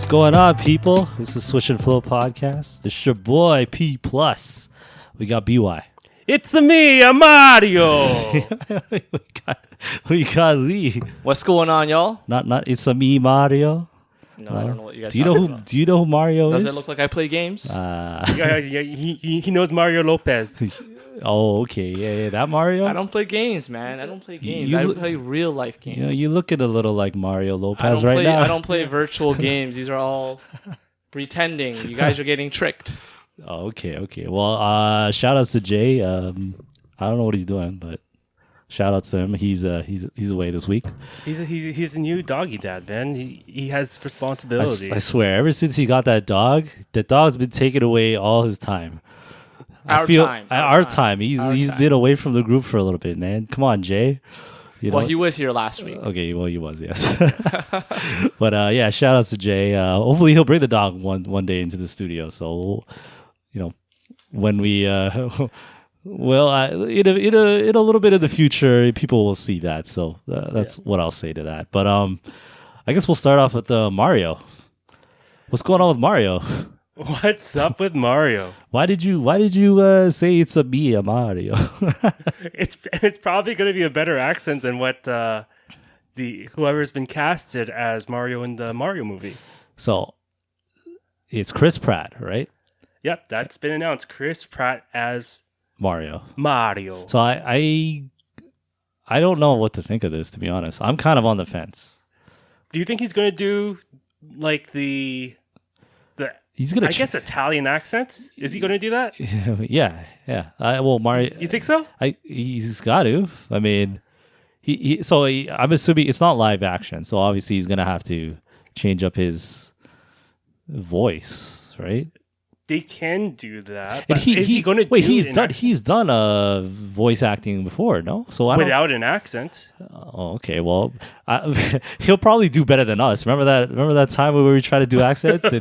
What's going on, people? This is Switch and Flow Podcast. It's your boy P Plus. We got BY. It's me, a Mario. we got Lee. What's going on, y'all? Not it's a me Mario. No, I don't know what you guys. Do you know who Mario Does is? it look like I play games? Yeah, he knows Mario Lopez. Oh, okay, yeah, that Mario. I don't play games, man. I don't play games. You I look- play real life games. You looking a little like Mario I Lopez don't right play. now. I don't play virtual games. These are all pretending. You guys are getting tricked. Oh, okay. Well, shout outs to Jay. I don't know what he's doing, but shout out to him. He's away this week. He's a new doggy dad, man. He has responsibilities. I swear, ever since he got that dog, the dog's been taking away all his time. Our time. He's been away from the group for a little bit, man. Come on, Jay. Well, he was here last week. Okay, well, he was, yes. But yeah, shout outs to Jay. Hopefully, he'll bring the dog one day into the studio. So, when we in a little bit of the future, people will see that. So that's what I'll say to that. But I guess we'll start off with Mario. What's going on with Mario? What's up with Mario? Why did you say it's a Mario? It's probably going to be a better accent than what the whoever's been casted as Mario in the Mario movie. So it's Chris Pratt, right? Yep, that's been announced. Chris Pratt as Mario. So I don't know what to think of this, to be honest. I'm kind of on the fence. do you think he's going to do like the He's gonna. I guess Italian accent? Is he going to do that? Yeah. Well, Mario. You think so? He's got to. I mean, I'm assuming it's not live action, so obviously he's gonna have to change up his voice, right? They can do that. And But is he going to wait? do He's it in done. He's done voice acting before, no? So I don't. without an accent? Oh, okay. Well, he'll probably do better than us. Remember that time where we tried to do accents and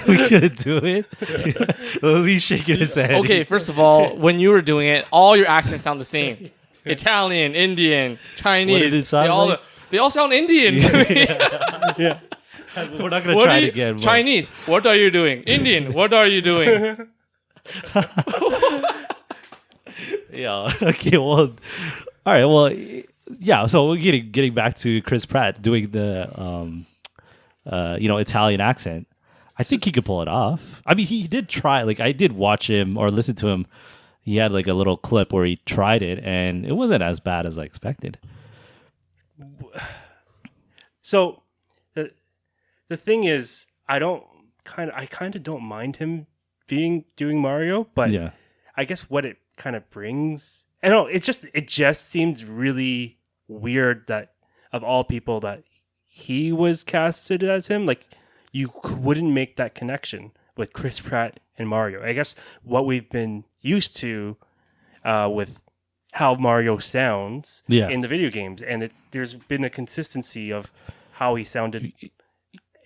we couldn't do it. Lee's shaking his head. Okay, first of all, when you were doing it, all your accents sound the same. Italian, Indian, Chinese. What did it sound like? They all sound Indian. Yeah. We're not gonna try it again. but- Chinese. What are you doing? Indian. What are you doing? Yeah. Okay. Well. All right. Well. Yeah. So we're getting back to Chris Pratt doing the Italian accent. I think he could pull it off. I mean, he did try. Like I did watch him or listen to him. He had like a little clip where he tried it, and it wasn't as bad as I expected. So the thing is, I kind of don't mind him doing Mario, but Yeah. I guess what it kind of brings, I don't know, it just seems really weird that of all people that he was casted as him, like you wouldn't make that connection with Chris Pratt and Mario. I guess what we've been used to with how Mario sounds in the video games, and there's been a consistency of how he sounded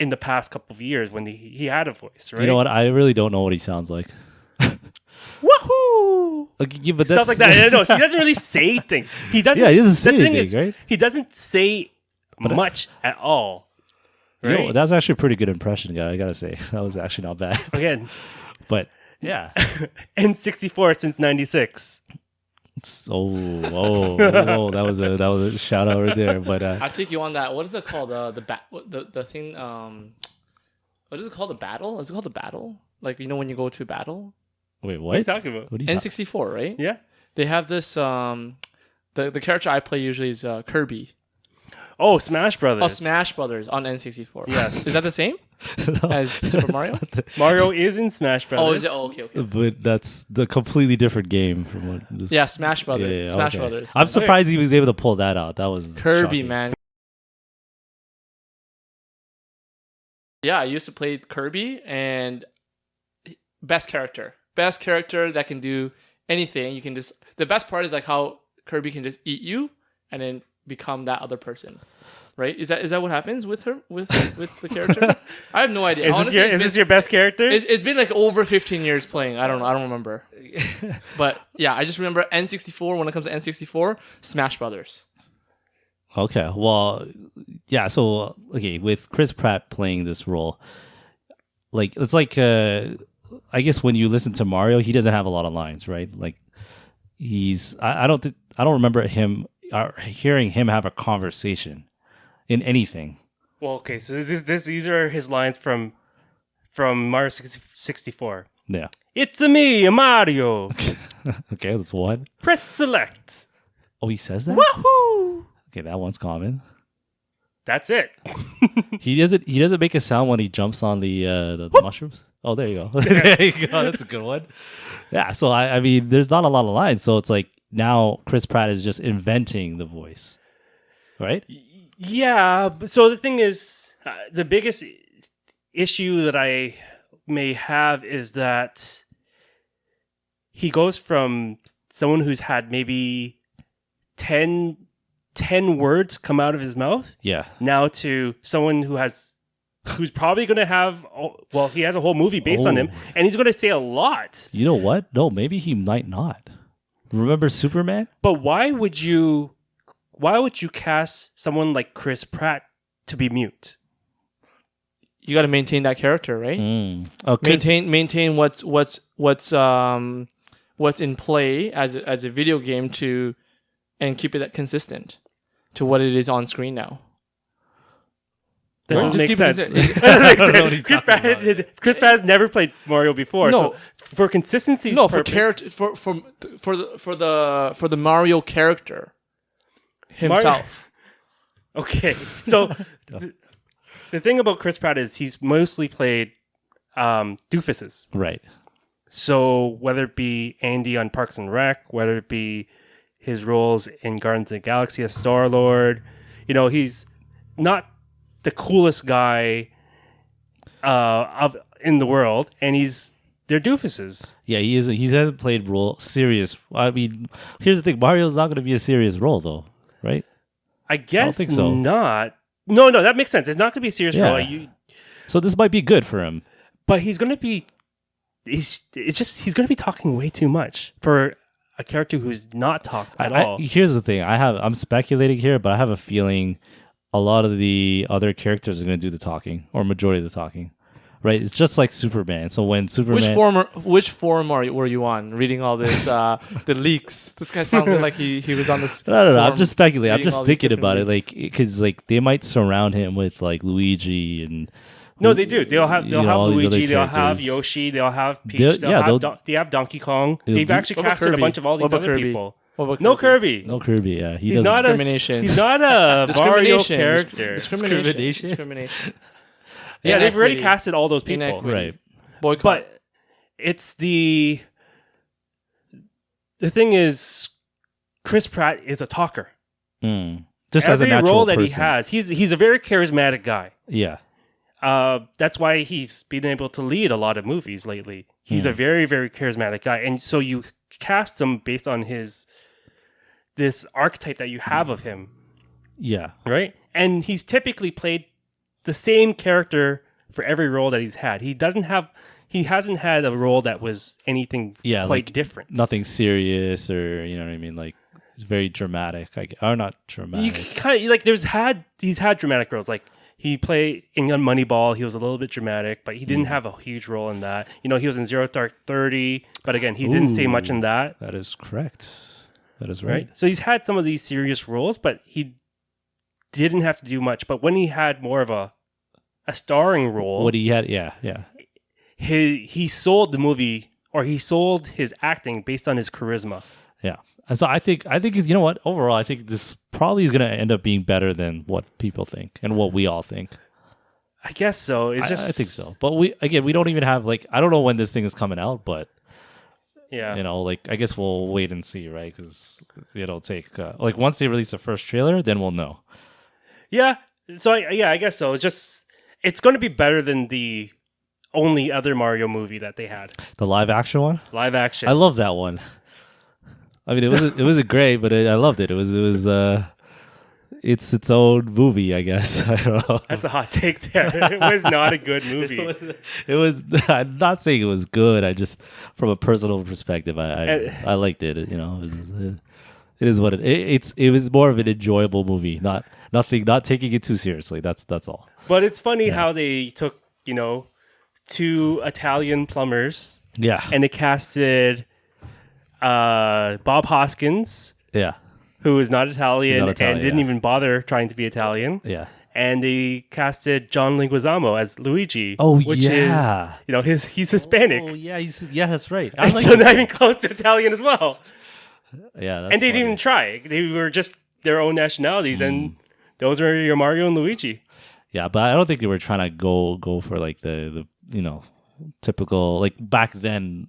in the past couple of years when he had a voice, right? You know what? I really don't know what he sounds like. Woohoo! Yeah, but Stuff like that. No, so he doesn't really say things. He doesn't. Yeah, he doesn't say the thing anything, is, right? He doesn't say much at all. Right? That's actually a pretty good impression, guy. I gotta say that was actually not bad. Again, But yeah. N64 since '96. That was a shout out right there. But I'll take you on that. What is it called? The thing. What is it called? The battle? Is it called the battle? Like when you go to battle. wait, what? What are you talking about? What are you N64, right? Yeah. They have this. The character I play usually is Kirby. Oh, Smash Brothers. Oh, Smash Brothers on N64. Yes. Is that the same as Super Mario? Mario is in Smash Brothers. Oh, is it? Oh, okay. But that's the completely different game from what this. Yeah, Smash Brothers. Yeah, Smash okay. Brothers. I'm surprised he was able to pull that out. That was Kirby, shocking. man. Yeah, I used to play Kirby, and best character that can do anything. You can just. The best part is like how Kirby can just eat you and then become that other person. Right? Is that what happens with her with the character? I have no idea. Is this your best character? It's been like over 15 years playing. I don't know. I don't remember. But yeah, I just remember N64. When it comes to N64, Smash Brothers. Okay, well, yeah. So okay, with Chris Pratt playing this role, like it's like I guess when you listen to Mario, he doesn't have a lot of lines, right? Like I don't remember him hearing him have a conversation in anything. Well, okay, so these are his lines from Mario 64. Yeah. It's a me, Mario. Okay, that's one. Press select. Oh, he says that? Woohoo! Okay, that one's common. That's it. He doesn't make a sound when he jumps on the mushrooms. Oh, there you go. There you go. That's a good one. Yeah, so I mean, there's not a lot of lines, so it's like now Chris Pratt is just inventing the voice, right? Yeah. So the thing is, the biggest issue that I may have is that he goes from someone who's had maybe 10 words come out of his mouth Yeah. now to someone who's probably going to have, well, he has a whole movie based on him, and he's going to say a lot. You know what? No, maybe he might not. Remember Superman? But why would you cast someone like Chris Pratt to be mute? You got to maintain that character, right? Okay. Maintain what's in play as a video game and keep it that consistent to what it is on screen now. That Right. doesn't Just make keep sense. it- I don't know what he's talking about. Chris Pratt has never played Mario before. No. So for consistency's No, purpose, for character for the Mario character himself. Okay, so the thing about Chris Pratt is he's mostly played doofuses. Right. So whether it be Andy on Parks and Rec, whether it be his roles in Guardians of the Galaxy as Star-Lord, he's not the coolest guy in the world, and they're doofuses. Yeah, he is. He hasn't played serious. I mean, here's the thing: Mario's not going to be a serious role, though, right? I guess think so. not. No, that makes sense. It's not going to be a serious Yeah. role. So this might be good for him. But he's going to be. He's going to be talking way too much for a character who's not talked at all. Here's the thing: I'm speculating here, but I have a feeling a lot of the other characters are going to do the talking, or majority of the talking. Right? It's just like Superman. So when Superman, Which forum were you on? Reading all this the leaks. This guy sounds like he was on this. No. I'm forum just speculating. I'm reading just all these thinking different about it, leaks. like because like they might surround him with like Luigi and. No, they do. They'll have all these other Luigi. They'll have characters. Yoshi. They'll have Peach. They'll- They have Donkey Kong. They'll They've do- actually What about casted a Kirby? bunch of all these What about other Kirby? people. What about No Kirby. No Kirby, yeah, he He's doesn't. not Discrimination. He's not a Mario Discrimination. character. Discrimination. Yeah, they've already Inequity. casted all those people. Inequity. Right. Boycott. But it's the thing is, Chris Pratt is a talker. Just as a Every natural role that person. he has, he's a very charismatic guy. Yeah. That's why he's been able to lead a lot of movies lately. He's a very, very charismatic guy, and so you cast him based on this archetype that you have of him, Yeah. right? And he's typically played the same character for every role that he's had. He hasn't had a role that was anything quite like different. Nothing serious, or you know what I mean. Like it's very dramatic. Or not dramatic. You kind of like he's had dramatic roles. Like he played in Moneyball. He was a little bit dramatic, but he didn't have a huge role in that. He was in Zero Dark 30, but again, he didn't say much in that. That is correct. That is Right. right. So he's had some of these serious roles, but he didn't have to do much. But when he had more of a starring role, What he had, yeah. he sold the movie, or he sold his acting based on his charisma. Yeah. And so I think you know what? Overall, I think this probably is going to end up being better than what people think and what we all think. I guess so. It's just I think so. But we don't even have I don't know when this thing is coming out, but Yeah. I guess we'll wait and see, right? Because it'll take once they release the first trailer, then we'll know. Yeah. So I guess so. It's going to be better than the only other Mario movie that they had, The live action one, live action. I love that one. I mean, it wasn't great, but I loved it. It was it's its own movie, I guess. I don't know. That's a hot take there. It was not a good movie. It was. I'm not saying it was good. I just, from a personal perspective, I liked it. It was. It is what it was more of an enjoyable movie, not nothing, not taking it too seriously. That's all. But it's funny how they took, two Italian plumbers Yeah, and they casted Bob Hoskins, yeah, who is not Italian, He's not Italian, and didn't yeah. even bother trying to be Italian. yeah. And they casted John Leguizamo as Luigi. Oh, which yeah. is, he's Hispanic. Oh yeah, that's right. I And like so it. not even close to Italian as well. Yeah, that's And they funny. didn't even try. They were just their own nationalities, Mm. and those were your Mario and Luigi. Yeah, but I don't think they were trying to go for like the typical like back then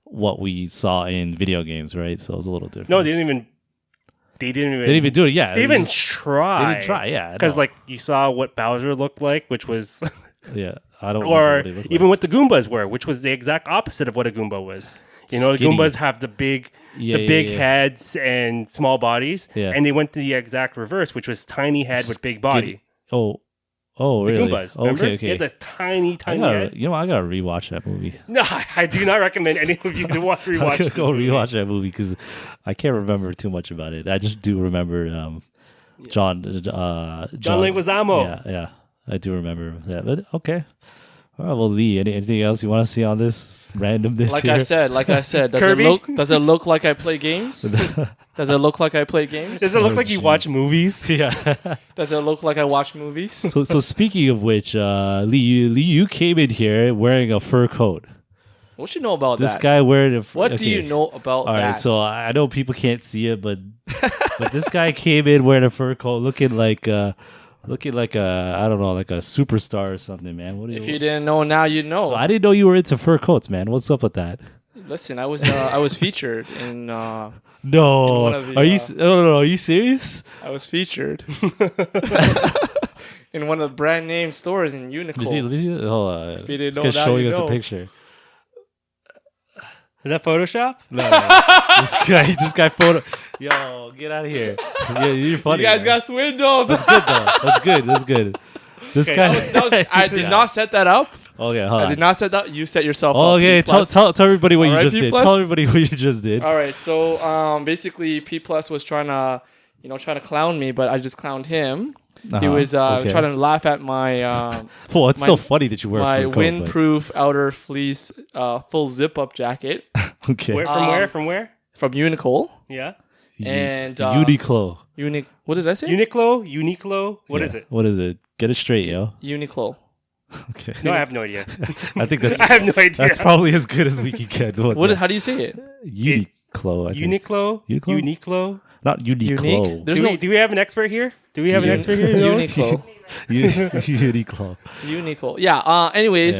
what we saw in video games, right? So it was a little different. No, they didn't even. They didn't even do it. Yeah, They it even was just- try. They didn't try. Yeah, Because no. like you saw what Bowser looked like, which was, yeah, I don't. remember or what he looked even like. what the Goombas were, which was the exact opposite of what a Goomba was. The Skinny. Goombas have the big Yeah, big yeah. heads and small bodies, Yeah. and they went to the exact reverse, which was tiny head with big body. Oh, The really? Goombas, remember? Okay, They had okay. the tiny I head. gotta rewatch that movie. No, I do not recommend any of you to I rewatch gotta this go movie. rewatch that movie because I can't remember too much about it. I just do remember John Leguizamo. Yeah, I do remember that. But okay. All right, well, Lee, anything else you want to see on this randomness Like here? I said, Kirby? does it look like I play games? Does it look like I play games? Does it look Oh, like you gee. watch movies? yeah. Does it look like I watch movies? So speaking of which, Lee, you came in here wearing a fur coat. What you know about This that? guy wearing a What do you know about All that? right, so I know people can't see it, but this guy came in wearing a fur coat, looking like a I don't know, like a superstar or something, man. What do if you didn't know, now you know. So I didn't know you were into fur coats, man. What's up with that? Listen, I was featured in No, one of the, are you? No, are you serious? I was featured in one of the brand name stores in Uniqlo. Let me see. Hold on. If you didn't This know, guy's now showing you us know. a picture. Is that Photoshop? No, this guy photo. Yo, get out of here. Yeah, you're funny. You guys man. got swindled. That's good though. That's good. This Okay, guy. I did not set that up. Okay, hold on. I did not set that. You set yourself up. Okay, P plus. tell everybody what All you right, just P did. plus? Tell everybody what you just did. All right, so basically P plus was trying to clown me, but I just clowned him. He Uh-huh, was okay. trying to laugh at my Well, it's my- still funny that you wear my a fur coat. windproof outer fleece full zip up jacket But, okay. Where, from where? From where? from Uniqlo Yeah. and Uniqlo. What did I say? Uniqlo. What Yeah. is it? What is it? Get it straight, yo. Uniqlo. Okay. No, I have no idea. I think that's I have no idea. that's probably as good as we can get. How do you say it? Uniqlo. I think. Uniqlo. Uniqlo? Uniqlo. Not Uniqlo. Unique? There's Do we have an expert here? Do we have an Yeah. expert here? who knows? Uniqlo. Uniqlo. Uniqlo. Yeah. Anyways,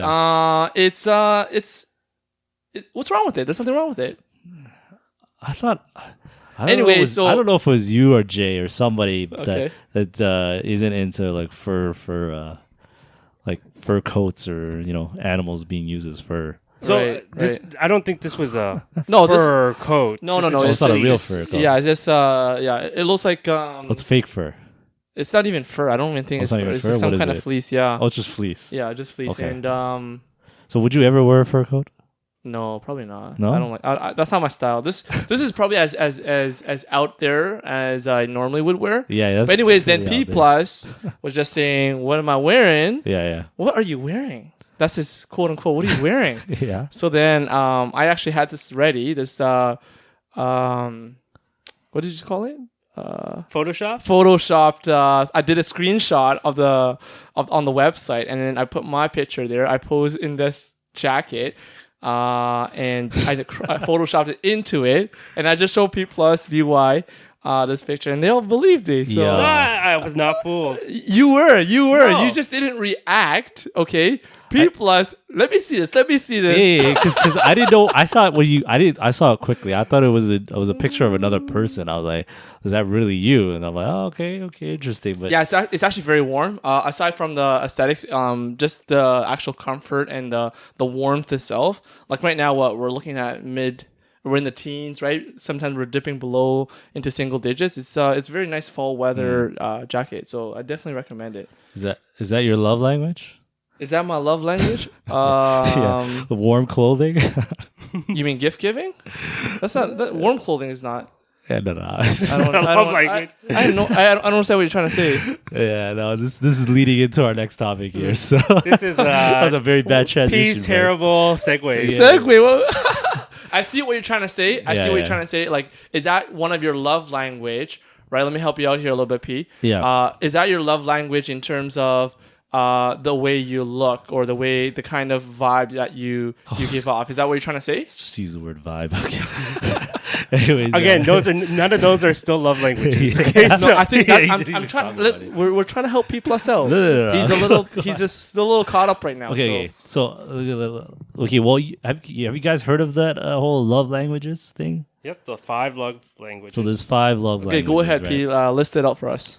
what's wrong with it? There's nothing wrong with it. I thought. I don't Anyway, know, it was- so- I don't know if it was you or Jay or somebody Okay. that isn't into like fur coats or animals being used as fur. So Right, I don't think this was a No, this- fur coat. No. This is it's just not a fleece. real fur coat. Yeah, it's just it looks like What's fake fur? it's not even fur. I don't even think Oh, it's it's not fur. even It's fur? just some What is kind of it? fleece. Yeah. Oh, it's just fleece. Yeah, just fleece. Okay. And So would you ever wear a fur coat? no, probably not. No? I don't like. That's not my style. This is probably as out there as I normally would wear. Yeah, that's But anyways, then pretty P out there. plus was just saying, "What am I wearing? Yeah, What are you wearing?" That's his quote unquote. What are you wearing? yeah. So then I actually had this ready. This what did you call it? Photoshop. Photoshopped. I did a screenshot on the website, and then I put my picture there. I posed in this jacket, and I photoshopped it into it, and I just showed P plus BY this picture, and they all believed me. So Yeah. I was not fooled. you were. No. You just didn't react. Okay. P plus. Let me see this. Yeah, because I didn't know. I thought I saw it quickly. I thought it was a picture of another person. I was like, is that really you? And I'm like, oh, okay, interesting. But Yeah, it's actually very warm. Aside from the aesthetics, just the actual comfort and the warmth itself. Like right now, what we're looking at we're in the teens, right? Sometimes we're dipping below into single digits. It's very nice fall weather jacket. So I definitely recommend it. is that your love language? Is that my love language? Yeah, the warm clothing. You mean gift giving? That's not warm clothing is not. No. I don't understand what you're trying to say. Yeah, no. This is leading into our next topic here. So This is that was a very bad transition. P's terrible segues. Yeah. Segue. What? I see what you're trying to say. I see what Yeah. you're trying to say. Like, is that one of your love language? Right. Let me help you out here a little bit, P. Yeah. Is that your love language in terms of the way you look or the kind of vibe that you give off? Is that what you're trying to say? Just use the word vibe. Okay. Anyways, Again, none of those are still love languages. Yeah. Okay, No, so- I think Yeah, that, you I'm didn't even trying. talk about it. We're trying to help P plus out. No. He's just a little caught up right now. Okay. So okay. Well, have you guys heard of that whole love languages thing? Yep, the 5 love languages. So there's 5 love Okay, languages. go ahead, right? P. List it out for us,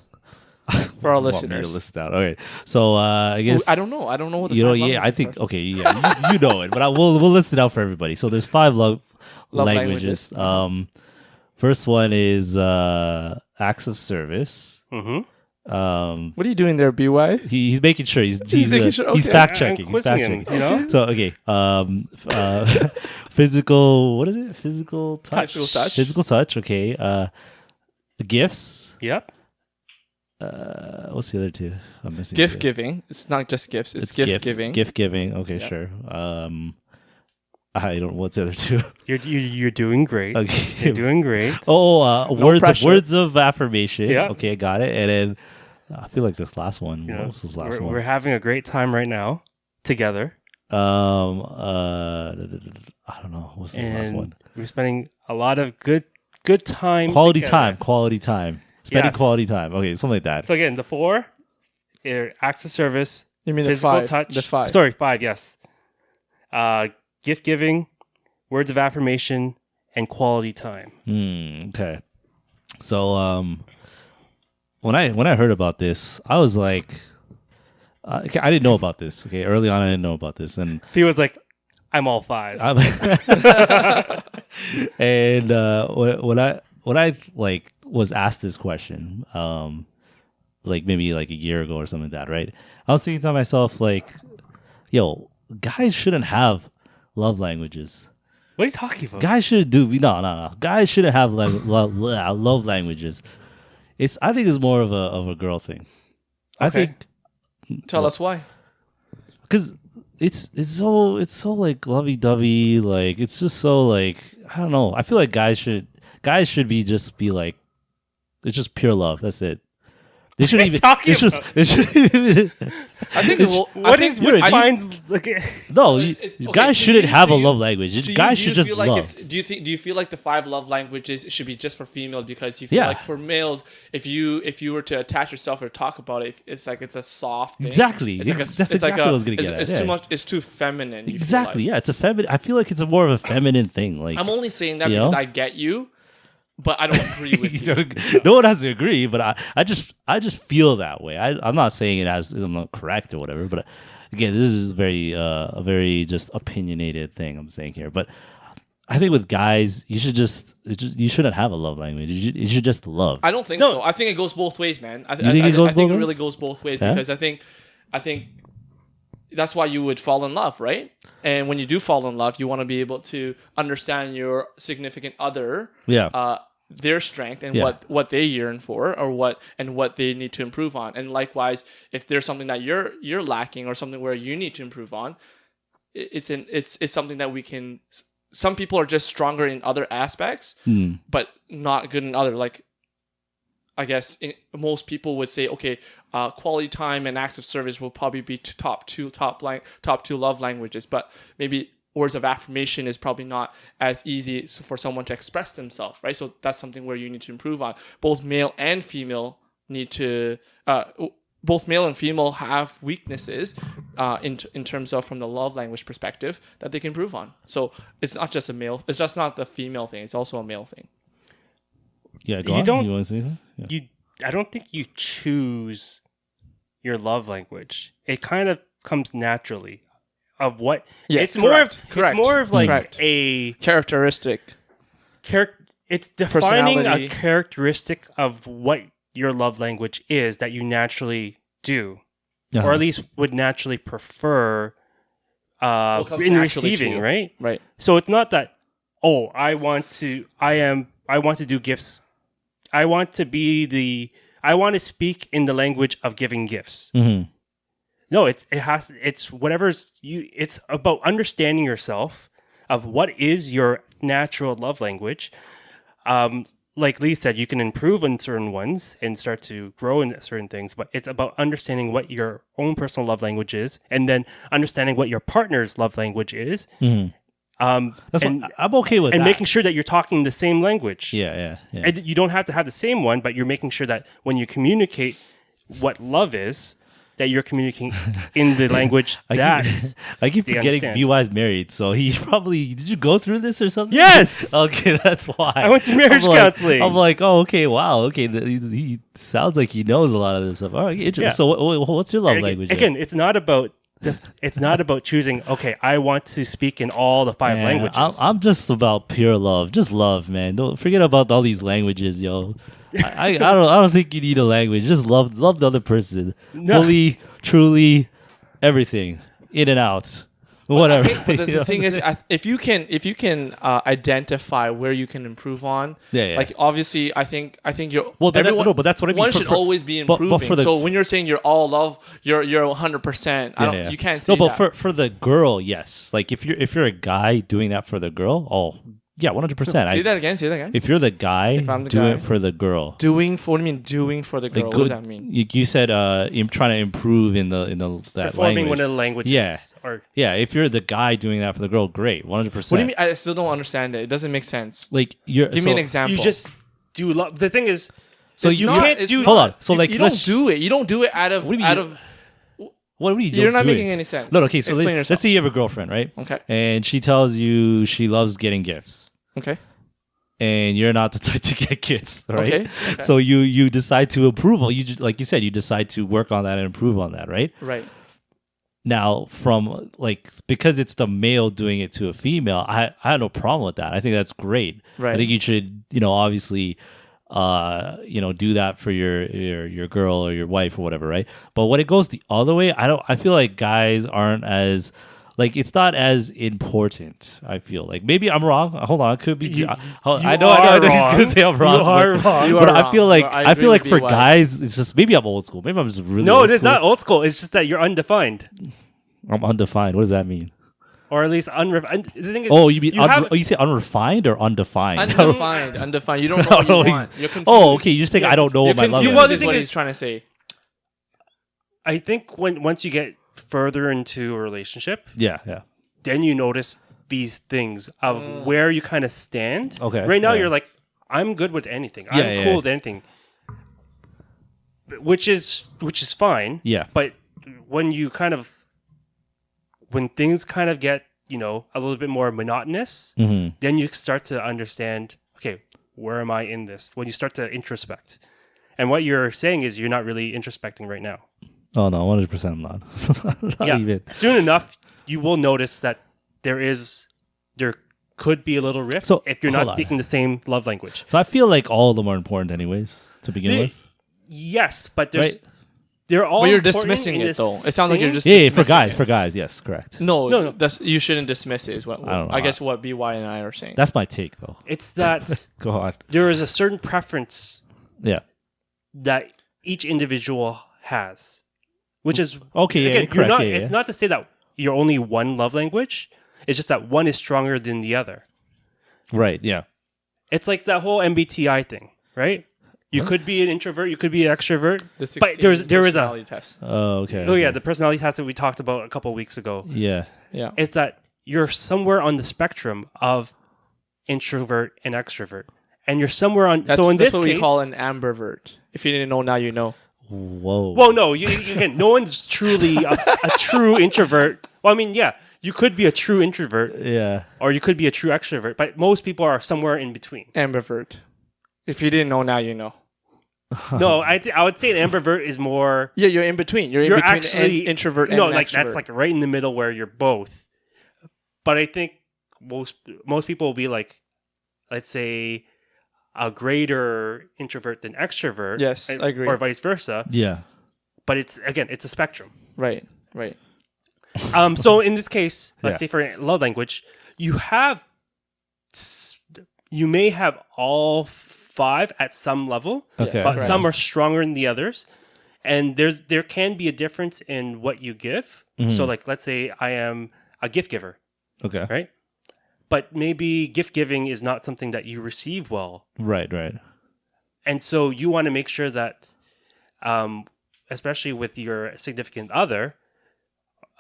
for our Want me to listeners. list it out. Okay. So I guess I don't know. I don't know what the you know. five Yeah, I languages think are. okay. Yeah, you know it, but we'll list it out for everybody. So there's 5 love languages. First one is acts of service. Mm-hmm. What are you doing there, BY? He's making sure he's making sure, he's okay. fact checking. I'm He's quizzing fact him, checking. you know? So okay, physical. What is it? Physical touch. Physical touch. Physical touch. Okay. Gifts. Yep. What's the other 2? I'm missing. Gift 2. giving. It's not just gifts. It's gift giving. Gift giving. Okay, Yeah. sure. I don't. What's the other 2? You're doing great. Okay. You're doing great. Oh, pressure. words of affirmation. Yeah. Okay, got it. And then I feel like this last one. You What know, was this last we're one? having a great time right now together. I don't know. What's this last And one? we're spending a lot of good time. Quality together. time. Spending Yes. quality time. Okay, something like that. So again, the 4 are acts of service, You mean the physical 5? touch. The 5. Sorry, 5. Yes. Gift giving, words of affirmation, and quality time. Okay. So when I heard about this, I was like, okay, I didn't know about this. Okay, early on I didn't know about this, and He was like, "I'm all 5." and when I like was asked this question, like maybe like a year ago or something like that, right? I was thinking to myself like, yo, guys shouldn't have love languages. What are you talking about? Guys should do no. Guys shouldn't have love languages. I think it's more of a girl thing. I Okay. think Tell us why. because it's so like lovey dovey. Like it's just so like I don't know. I feel like guys should be like it's just pure love. That's it. They shouldn't even. talking It's just. about? It shouldn't even, I think What you're what right. defines like? no, Okay, guys do shouldn't you- have do a you- love language. Guys should just feel like love. do you feel like the 5 love languages should be just for female because you feel Yeah. like for males if you were to attach yourself or talk about it it's like it's a soft thing. Exactly. It's like That's exactly what I was gonna get at, it's yeah. too much, it's too feminine, you feel Exactly. like. Yeah, it's a feminine. I feel like it's more of a feminine thing. Like I'm only saying that You because know? I get you, but I don't agree with you. no one has to agree, but I just feel that way. I'm not saying it as I'm not correct or whatever, but again, this is a very just opinionated thing I'm saying here. But I think with guys, you shouldn't have a love language. You should just love. I don't think No. so. I think it goes both ways, man. I You think it goes I think both it really ways? goes both ways Yeah? because I think that's why you would fall in love, right? And when you do fall in love, you want to be able to understand your significant other, Yeah. their strength and Yeah. what they yearn for or what they need to improve on. And likewise, if there's something that you're lacking or something where you need to improve on, it's something that we can. Some people are just stronger in other aspects, but not good in other. Like, I guess most people would say, okay, quality time and acts of service will probably be top two love languages, but maybe words of affirmation is probably not as easy for someone to express themselves, right? So that's something where you need to improve on. Both male and female need to. Both male and female have weaknesses in terms of from the love language perspective that they can improve on. So it's not just it's just not the female thing. It's also a male thing. Yeah. Go You on. don't- You want to say something? Yeah. I don't think you choose your love language. It kind of comes naturally of what Yeah, it's more of. correct. It's more of like Correct. a Characteristic. It's defining a Personality. characteristic of what your love language is that you naturally do, Uh-huh. or at least would naturally prefer What comes in naturally receiving, to you. right? Right. So it's not that, I am I want to do gifts. I want to speak in the language of giving gifts. Mm-hmm. No, it's whatever's you. It's about understanding yourself of what is your natural love language. Like Lee said, you can improve on certain ones and start to grow in certain things, but it's about understanding what your own personal love language is, and then understanding what your partner's love language is. Mm-hmm. I'm okay with and that. making sure that you're talking the same language. Yeah. And you don't have to have the same one, but you're making sure that when you communicate what love is, that you're communicating in the language that I keep they forgetting understand. BY's married, so he probably did you go through this or something? Yes! Okay, that's why. I went to marriage counseling. I'm like, oh, okay, wow, okay. He sounds like he knows a lot of this stuff. All right, interesting. Yeah. So, what's your love language? then? Again, it's not about choosing. Okay, I want to speak in all the 5 Man, languages. I'm just about pure love. Just love, man. Don't forget about all these languages, yo. I don't think you need a language. Just love the other person. No. Fully, truly, everything. In and out. Whatever. But You know the what thing I'm is, saying? if you can identify where you can improve on, Yeah. like obviously, I think you're. Well, but everyone, no, but that's what I mean. One For- should for- always be but improving. for the- So when you're saying you're all love, you're 100%. Yeah. You can't say no, but that. for the girl, yes. Like if you're a guy doing that for the girl, oh yeah, 100%. Say that again. Say that again. If you're the guy, If I'm the do guy. it for the girl. Doing for what do you mean? Doing for the girl. Like, What does that mean? You said trying to improve in the that Performing language. one of the languages. Yeah. Or Yeah, if you're the guy doing that for the girl, great, 100%. What do you mean? I still don't understand it. It doesn't make sense. Like you're Give me an example. you just do love. The thing is, So it's you not- can't it's do. not- Hold on. So like you don't let's- do it. You don't do it out of What do you mean out you- of. What are you? You're not doing? making any sense. No, okay. So Explain yourself. let's say you have a girlfriend, right? Okay. And she tells you she loves getting gifts, Okay. and you're not the type to get gifts, right? Okay. So you decide to improve. Like you said, you decide to work on that and improve on that, right? Right. Now, from like because it's the male doing it to a female, I have no problem with that. I think that's great. Right. I think you should, obviously, do that for your girl or your wife or whatever, right? But when it goes the other way, I feel like guys aren't as like it's not as important. I feel like maybe I'm wrong. Hold on, it could be. I know are he's wrong. gonna say I'm wrong. You are but- wrong. You But are I feel wrong. like I I feel agree like with for BY. guys, it's just maybe I'm old school. Maybe I'm just really no, old it's school. not old school. It's just that you're undefined, I'm undefined. What does that mean? or at least unrefined. The thing is, Oh, you mean have- you say unrefined or undefined? Undefined. You don't know what you want. You're confused. Oh, okay. You're saying I don't know You're what my love confused. is. Well, the Is thing what is- he's trying to say. I think once you get further into a relationship, Yeah. then you notice these things of where you kind of stand. Okay, Right now, yeah. you're like, I'm good with anything. Yeah, I'm yeah, cool yeah. with anything, which is fine. Yeah. But when things kind of get a little bit more monotonous, Mm-hmm. then you start to understand. Okay, where am I in this? When you start to introspect, and what you're saying is you're not really introspecting right now. Oh no, 100% I'm not. Not even. Soon enough, you will notice that there could be a little rift So, if you're not hold on. speaking the same love language. So I feel like all of them are important anyways to begin with. Yes, but Right. they're all. But you're important dismissing in it the though. It sounds like you're same- just Yeah, for dismissing guys, it. for guys, yes, correct. No. You shouldn't dismiss it. Is what I don't know. I guess what BY and I are saying. That's my take though. It's that Go on. there is a certain preference Yeah. that each individual has, which is Okay, yeah, again, correct, you're not. yeah, It's yeah. not to say that you're only one love language. It's just that one is stronger than the other. Right, yeah. It's like that whole MBTI thing, right? You could be an introvert, you could be an extrovert, The but 16 there is a personality test. Oh, okay. oh yeah, okay. the personality test that we talked about a couple of weeks ago. Yeah. Yeah. Is that you're somewhere on the spectrum of introvert and extrovert, and you're somewhere on. That's, so in that's this what case, we call an ambivert. If you didn't know, now you know. Whoa. well, no, again, no one's truly a true introvert. Well, I mean, yeah, you could be a true introvert, Yeah. or you could be a true extrovert, but most people are somewhere in between. Ambivert. If you didn't know, now you know. No, I would say an ambivert is more. Yeah, you're in between. You're in You're between actually an introvert and no, an like extrovert. that's like right in the middle where you're both. But I think most people will be like, let's say, a greater introvert than extrovert. Yes, I agree. Or vice versa. Yeah. But it's a spectrum. right. So in this case, let's Yeah. say for love language, you have you may have all 5 at some level, Okay. but correct. some are stronger than the others. And there can be a difference in what you give. So like, let's say I am a gift giver, Okay. right? But maybe gift giving is not something that you receive well. Right. And so you want to make sure that, especially with your significant other,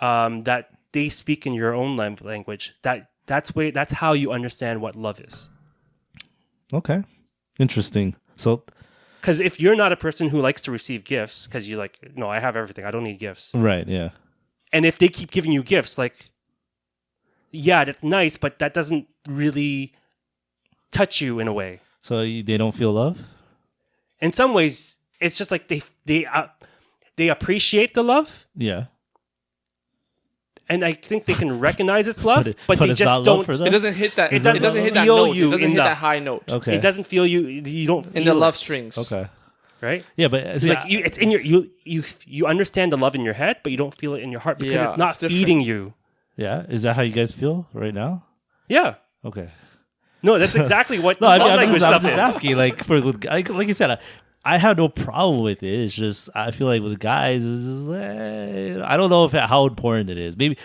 that they speak in your own language. That's how you understand what love is. Okay. Interesting. So, Because if you're not a person who likes to receive gifts, because you're like, no, I have everything, I don't need gifts. right. Yeah. And if they keep giving you gifts, like, yeah, that's nice, but that doesn't really touch you in a way. So they don't feel love? In some ways, it's just like they appreciate the love, Yeah. and I think they can recognize it's love, But but they it's just not love don't. for them? It doesn't hit that. It It doesn't doesn't hit that feel note. you It doesn't in hit the- that high note. Okay. It doesn't feel you. You don't feel In the love it, strings. Okay. right? Yeah, but It's like it's in your you understand the love in your head, but you don't feel it in your heart because Yeah, it's not it's different. feeding you. yeah. Is that how you guys feel right now? Yeah. Okay. No, that's exactly what No, I mean, love I'm language just, I'm stuff just is. asking. Like you said, I have no problem with it. It's just I feel like with guys, it's just, I don't know how important it is. Maybe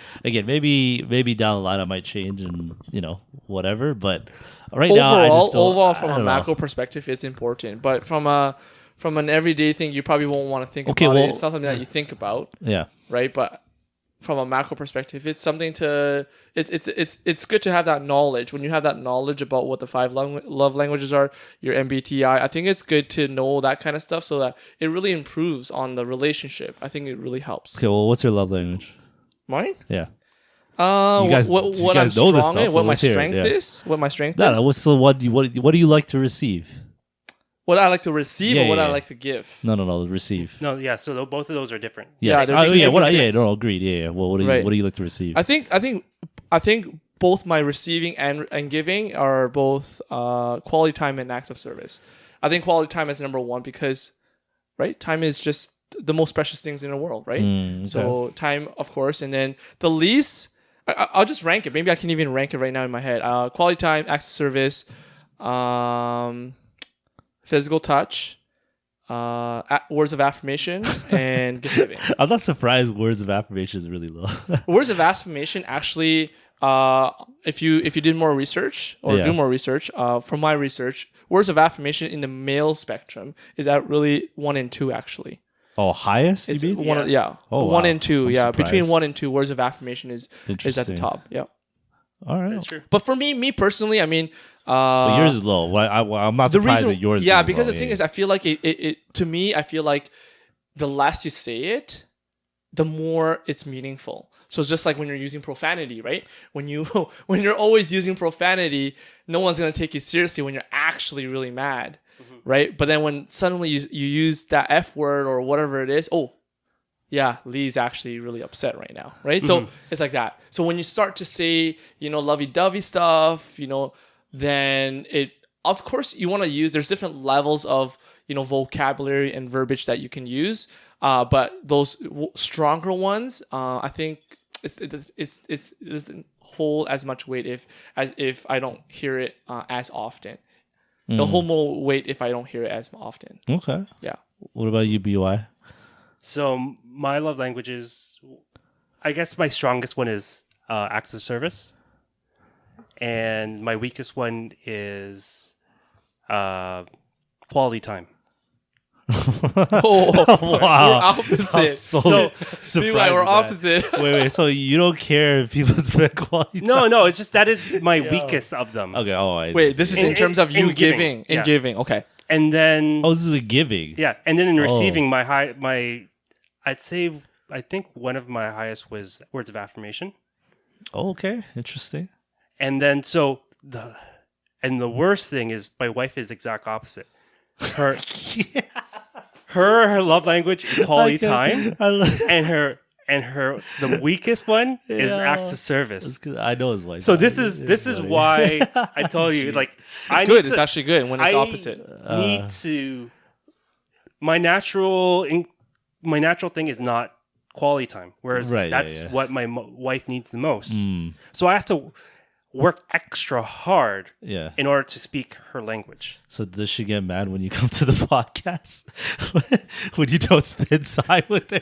down the line I might change and whatever. But right now, I just don't, Overall, from I a don't know. macro perspective, it's important. But from an everyday thing, you probably won't want to think Okay, about well- it. It's not something that you think about, Yeah. right? But from a macro perspective, it's something to. It's good to have that knowledge. When you have that knowledge about what the 5 love languages are, your MBTI, I think it's good to know that kind of stuff so that it really improves on the relationship. I think it really helps. Okay. Well, what's your love language? Mine? Yeah. You guys- what you I'm guys know this strong stuff, in, so what my let's hear it, strength yeah. is, what my strength No, is, no. What do you like to receive? what I like to receive, Yeah, or what yeah, I yeah. like to give. No. Receive. No, yeah. So both of those are different. Yes. there's two Yeah. different Yeah. things. No. Agreed. Yeah. Well, Right. what do you like to receive? I think both my receiving and giving are both quality time and acts of service. I think quality time is number 1 because, right, time is just the most precious things in the world, right? Okay. So time, of course, and then the least. I'll just rank it. Maybe I can even rank it right now in my head. Quality time, acts of service, physical touch, words of affirmation, and gift giving. I'm not surprised. Words of affirmation is really low. Words of affirmation actually, if you did more research or Yeah. do more research, from my research, words of affirmation in the male spectrum is at really 1 and 2 actually. Oh, highest? It's You mean? one of, yeah. Oh, 1 wow. and 2, I'm yeah. Between surprised. 1 and 2, words of affirmation is at the Interesting. top. Yeah. All right. That's true. But for me personally, I mean, But yours is low. I'm not surprised that yours. yeah, is because low. the thing is, I feel like it to me, I feel like the less you say it, the more it's meaningful. So it's just like when you're using profanity, right? When you're always using profanity, no one's gonna take you seriously when you're actually really mad, right? But then when suddenly you use that F word or whatever it is, oh, yeah, Lee's actually really upset right now, right? So it's like that. So when you start to say, lovey-dovey stuff, then it, of course, you want to use. There's different levels of vocabulary and verbiage that you can use, but those stronger ones, I think it doesn't hold as much weight if I don't hear it as often. It'll hold more weight if I don't hear it as often. Okay. Yeah. What about you, BY? So my love languages, I guess my strongest one is acts of service, and my weakest one is quality time. Oh, Wow. we're opposite. So Meanwhile, surprised. we're at that. opposite. Wait. So you don't care if people spend quality time? No, it's just that is my weakest of them. Okay. Oh, I Wait, see. this is In- in terms of in you giving. giving. In Yeah. giving. Okay. And then Oh, this is a giving. yeah, and then in Oh. receiving I'd say I think one of my highest was words of affirmation. Oh, okay. Interesting. And then the worst thing is my wife is exact opposite. Her her love language is quality time, and her the weakest one is Yeah. acts of service. I know his wife. So this is why I told you like I Good. need It's to, actually good when it's I opposite. need to my natural thing is not quality time, whereas Right, yeah, that's yeah. what my wife needs the most. Mm. So I have to work extra hard Yeah. in order to speak her language. So does she get mad when you come to the podcast? When you don't spend time with her?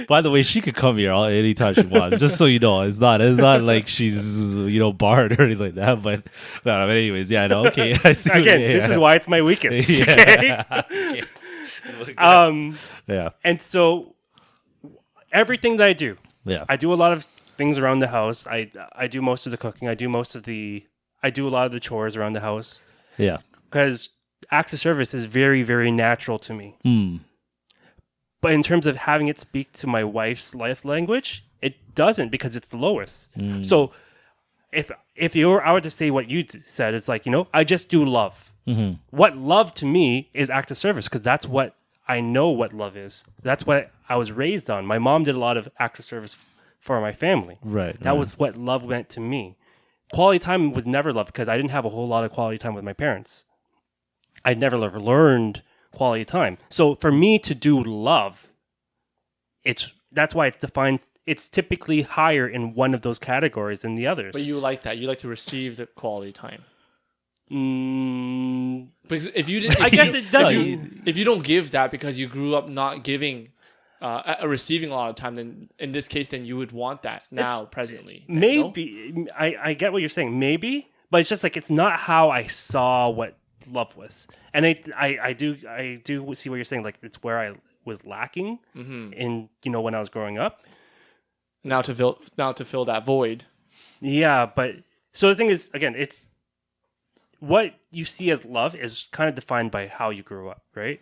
By the way, she could come here anytime she wants. Just so you know, it's not like she's barred or anything like that. But no, anyways, yeah, no, okay. I see Again, this is why it's my weakest. Okay. Yeah. And so everything that I do a lot of things around the house. I do most of the cooking. I do a lot of the chores around the house. Yeah. Because acts of service is very, very natural to me. Mm. But in terms of having it speak to my wife's life language, it doesn't because it's the lowest. Mm. So if I were to say what you said, it's like, I just do love. Mm-hmm. What love to me is act of service because that's what I know what love is. That's what I was raised on. My mom did a lot of acts of service for my family. Right. That was what love meant to me. Quality time was never love because I didn't have a whole lot of quality time with my parents. I'd never learned quality time. So for me to do love, that's why it's defined. It's typically higher in one of those categories than the others. But you like that. You like to receive the quality time. Because if you don't give that because you grew up not giving, receiving a lot of time, then in this case, then you would want that now, presently. Maybe I get what you're saying. Maybe, but it's just like it's not how I saw what love was, and I do see what you're saying. Like it's where I was lacking in when I was growing up. Now to fill that void. Yeah, but so the thing is, again, it's what you see as love is kind of defined by how you grew up, right?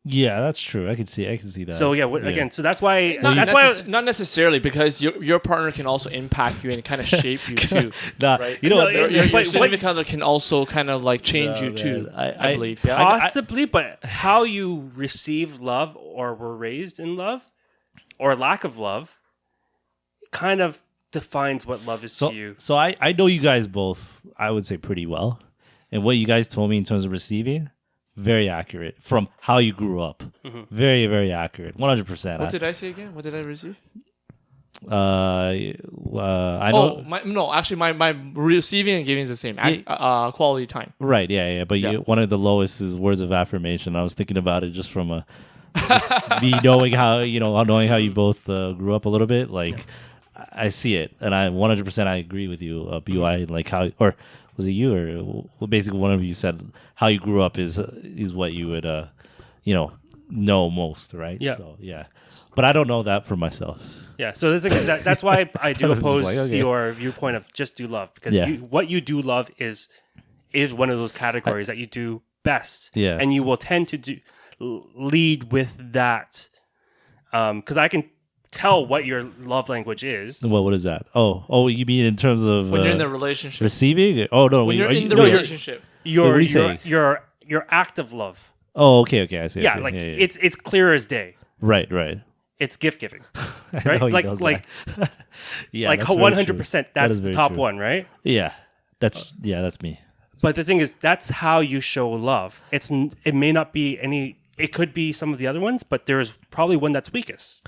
Yeah, that's true. I can see that. So again, so that's why not necessarily because your partner can also impact you and kind of shape you too. Right? Your significant other can also kind of like change you too. I believe possibly, but how you receive love or were raised in love or lack of love kind of defines what love is to you. So I know you guys both, I would say, pretty well, and what you guys told me in terms of receiving. Very accurate from how you grew up. Mm-hmm. Very, very accurate. 100%. What did I say again? What did I receive? I know. My receiving and giving is the same. Quality time. Right. Yeah. But one of the lowest is words of affirmation. I was thinking about it just from me knowing how you both grew up a little bit. Like I see it, and I 100% I agree with you. BY like how or. Was it you or basically one of you said how you grew up is what you would know most, right? Yeah. So yeah, but I don't know that for myself. Yeah. So the thing is that's why I do oppose your viewpoint of just do love because what you do love is one of those categories that you do best. Yeah. And you will tend to lead with that because I can tell what your love language is. What is that? Oh, you mean in terms of when you're in the relationship, receiving? Oh no, when you're in the relationship, your act of love. Oh, okay, I see. Yeah, like it's clear as day. Right. It's gift giving, right? Yeah, like 100%. That's the top one, right? Yeah, that's me. But the thing is, that's how you show love. It may not be any. It could be some of the other ones, but there's probably one that's weakest.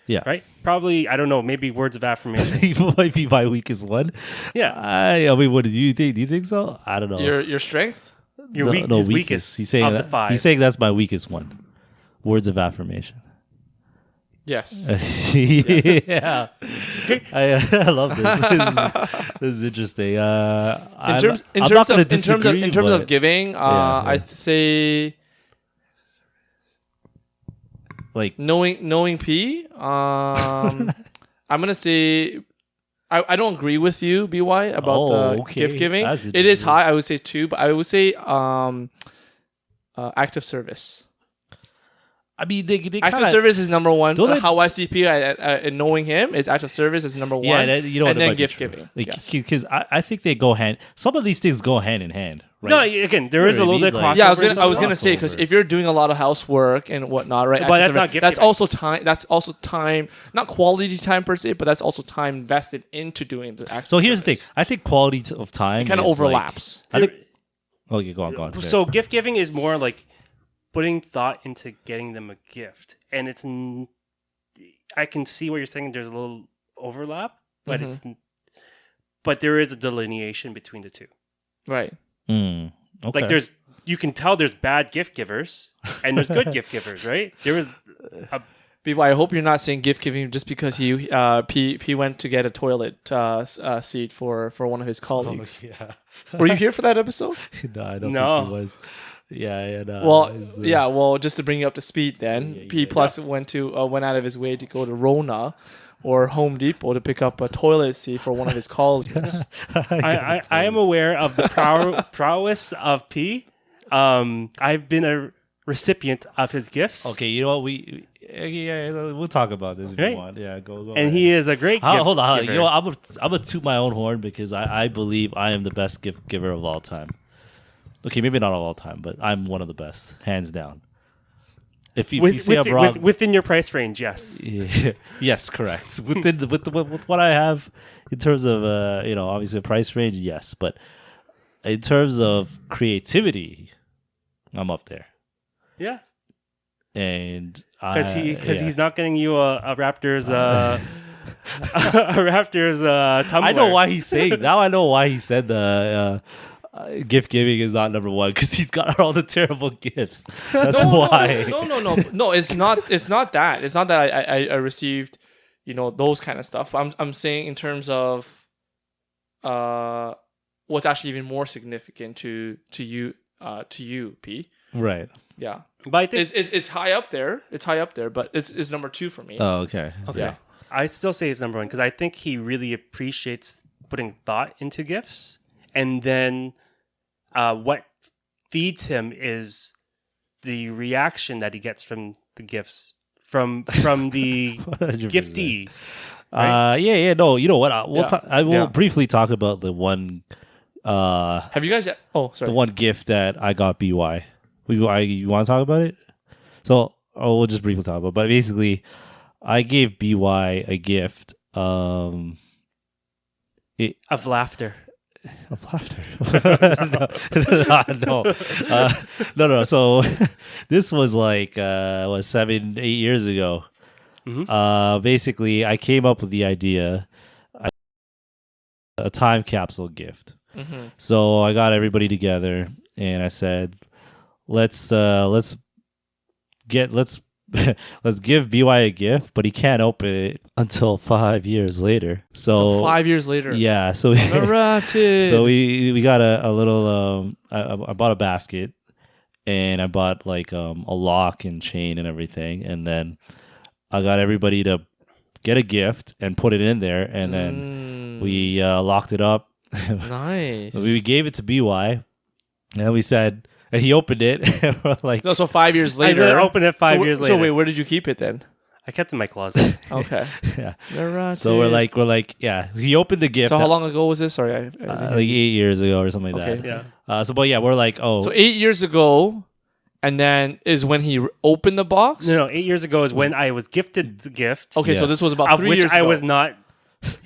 Yeah. Right? Probably, I don't know, maybe words of affirmation. He might be my weakest one. Yeah. I mean, what do you think? Do you think so? I don't know. Your strength? Your weakest. He's saying of that, the five. He's saying that's my weakest one. Words of affirmation. Yes. Yeah. I love this. This is interesting. In terms of giving, I'd say like knowing P. I'm gonna say I don't agree with you, BY, about the gift giving. It is high. I would say 2, but I would say active service. I mean, they active service is number 1. How I see P and knowing him is active service is number 1. Yeah, and then gift giving. Because I think they go hand. Some of these things go hand in hand. Right? No, again, there is a little bit of crossover. Yeah, I was gonna say because if you're doing a lot of housework and whatnot, right? But that's not gift That's giving. also time. That's also time, not quality time per se, but that's also time invested into doing the active. So here's the thing. I think quality of time kind of overlaps. I think. Okay, go on. So gift giving is more like putting thought into getting them a gift, and I can see what you're saying. There's a little overlap, but but there is a delineation between the two. Right. Okay. Like you can tell there's bad gift givers and there's good gift givers, right? There was BY, I hope you're not saying gift giving just because he went to get a toilet seat for one of his colleagues. yeah. Were you here for that episode? No, I don't No. think it was. Yeah. No, Well, it was, well, just to bring you up to speed, then P Plus went out of his way to go to Rona or Home Depot to pick up a toilet seat for one of his colleagues. I am aware of the prowess of P. I've been a recipient of his gifts. Okay, you know what? We'll talk about this if Right. you want. Yeah, go. And ahead. he is a great gift Hold on. giver. You know, I'm gonna toot my own horn because I believe I am the best gift giver of all time. Okay, maybe not of all time, but I'm one of the best, hands down. If you say I'm wrong, within your price range, yes. yeah, yes, correct. With what I have in terms of obviously price range, yes, but in terms of creativity, I'm up there. Yeah. And Because he's not getting you a Raptors a Raptors tumbler. I know why he's saying now. I know why he said the gift giving is not number one because he's got all the terrible gifts. That's why. No. It's not. It's not that. It's not that I received, those kind of stuff. I'm saying in terms of, what's actually even more significant to you, P. Right. Yeah. But I think It's high up there. It's high up there, but it's number 2 for me. Oh, okay. okay. Yeah. I still say it's number one because I think he really appreciates putting thought into gifts, and then what feeds him is the reaction that he gets from the gifts from the 100%. giftee. Yeah. No, you know what? I will Yeah. briefly talk about the one. Have you guys? Oh, sorry. The one gift that I got BY. You want to talk about it? So, we'll just briefly talk about it. But basically, I gave BY a gift. Of laughter. Of laughter. No. So, this was like 7-8 years ago. Mm-hmm. Basically, I came up with the idea, a time capsule gift. Mm-hmm. So I got everybody together and I said, let's give BY a gift, but he can't open it until 5 years later. So 5 years later. yeah. So so we got a little. I bought a basket and I bought like a lock and chain and everything, and then I got everybody to get a gift and put it in there, and then we locked it up. Nice. We gave it to BY, and we said, and he opened it. And we're like, No, so 5 years I later. opened it 5 years later. So wait, where did you keep it then? I kept it in my closet. Okay. yeah. So we're like, yeah. He opened the gift. So how long ago was this? Sorry, I didn't Like hear 8 you. years ago or something like Okay. that. Yeah. But yeah, we're like, oh, So 8 years ago, and then is when he opened the box. No, 8 years ago is when I was gifted the gift. Okay, Yeah. so this was about Of 3 which years I ago. was not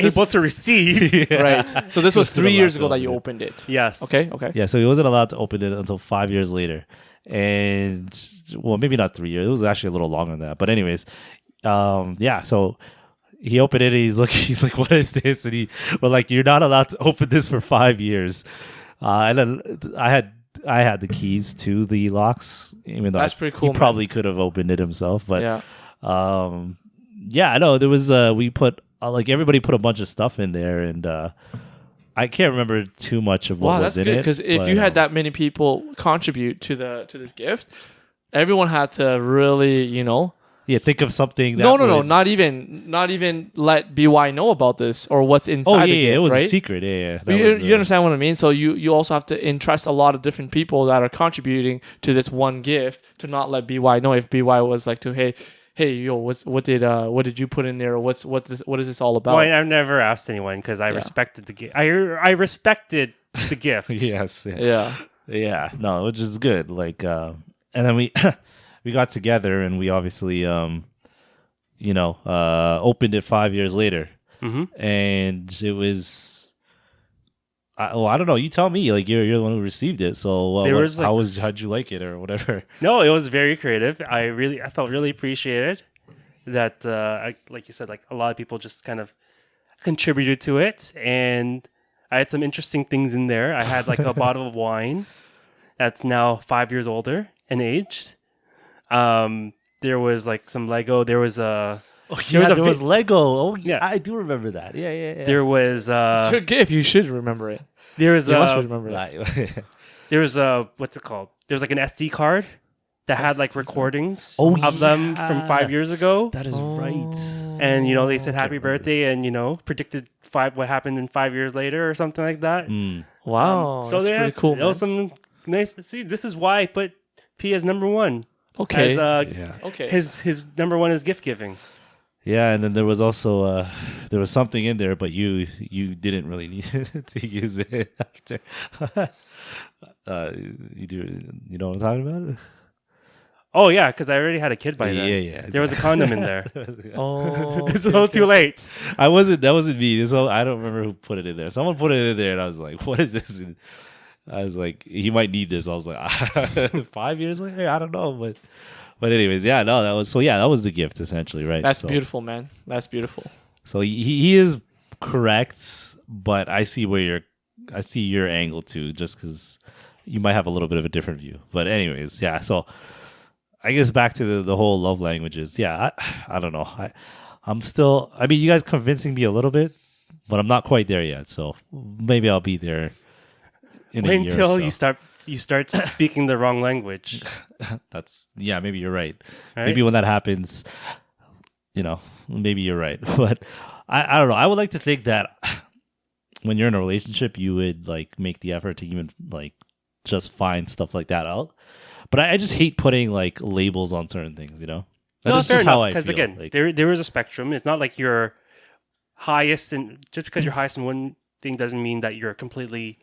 able to receive. Right. So this was Wasn't 3 years allowed ago to that you open opened it. Yes. Okay. yeah. So he wasn't allowed to open it until 5 years later, and well, maybe not 3 years. It was actually a little longer than that. But anyways, yeah. So he opened it. And he's like, what is this? And we're like, you're not allowed to open this for 5 years. And then I had the keys to the locks, even though That's pretty cool, He man. probably could have opened it himself, but Yeah. yeah, no, there was we put like everybody put a bunch of stuff in there, and I can't remember too much of what Wow, was that's in good. it. Because if but, you had that many people contribute to this gift, everyone had to really, yeah, think of something. That No, would- not even let BY know about this or what's inside. Oh yeah, the yeah, gift, it was right? a secret. Yeah. That You, was, you understand what I mean? So you also have to entrust a lot of different people that are contributing to this one gift to not let BY know. If BY was like hey, yo, what did you put in there? Or what is this all about? Well, I've never asked anyone because I respected the gift. I respected the gift. Yes. Yeah. Yeah. No, which is good. Like, and then we we got together and we obviously opened it 5 years later, and it was. I don't know. You tell me. Like you're the one who received it. So how'd you like it or whatever? No, it was very creative. I felt really appreciated that. Like you said, like a lot of people just kind of contributed to it, and I had some interesting things in there. I had like a bottle of wine that's now 5 years older and aged. There was like some Lego. There was a there was Lego. Oh, Yeah. I do remember that. Yeah. there was It's your gift. You should remember it. there was You must a remember it. Right. there was a what's it called? There was like an SD card that had like recordings Oh, of them yeah. from 5 years ago. That is right. And they said happy remember. birthday, and predicted what happened in 5 years later or something like that. Mm. Wow, So that's they pretty had cool, man. some nice. See, this is why I put P as number one. Okay. As, Yeah. Okay. his number one is gift giving. Yeah, and then there was also there was something in there, but you didn't really need to use it after. You know what I'm talking about? Oh yeah, because I already had a kid by then. Yeah. There was a condom in there. Oh, It's a little too late. That wasn't me. So I don't remember who put it in there. Someone put it in there, and I was like, "What is this?" And I was like, "He might need this." I was like, 5 years later, I don't know, but anyways, yeah, no, that was the gift essentially, right? That's So- beautiful, man. That's beautiful. So he is correct, but I see your angle too, just because you might have a little bit of a different view. But anyways, yeah. So I guess back to the whole love languages. Yeah, I don't know. I'm still. I mean, you guys convincing me a little bit, but I'm not quite there yet. So maybe I'll be there. In a Wait year or until so. you start speaking the wrong language. Maybe you're right. Right? Maybe when that happens, maybe you're right. But I don't know. I would like to think that when you're in a relationship, you would like make the effort to even like just find stuff like that out. But I just hate putting like labels on certain things, No, That's fair just how enough. I Because feel. again, Like, there is a spectrum. It's not like you're highest, and just because you're highest in one thing doesn't mean that you're completely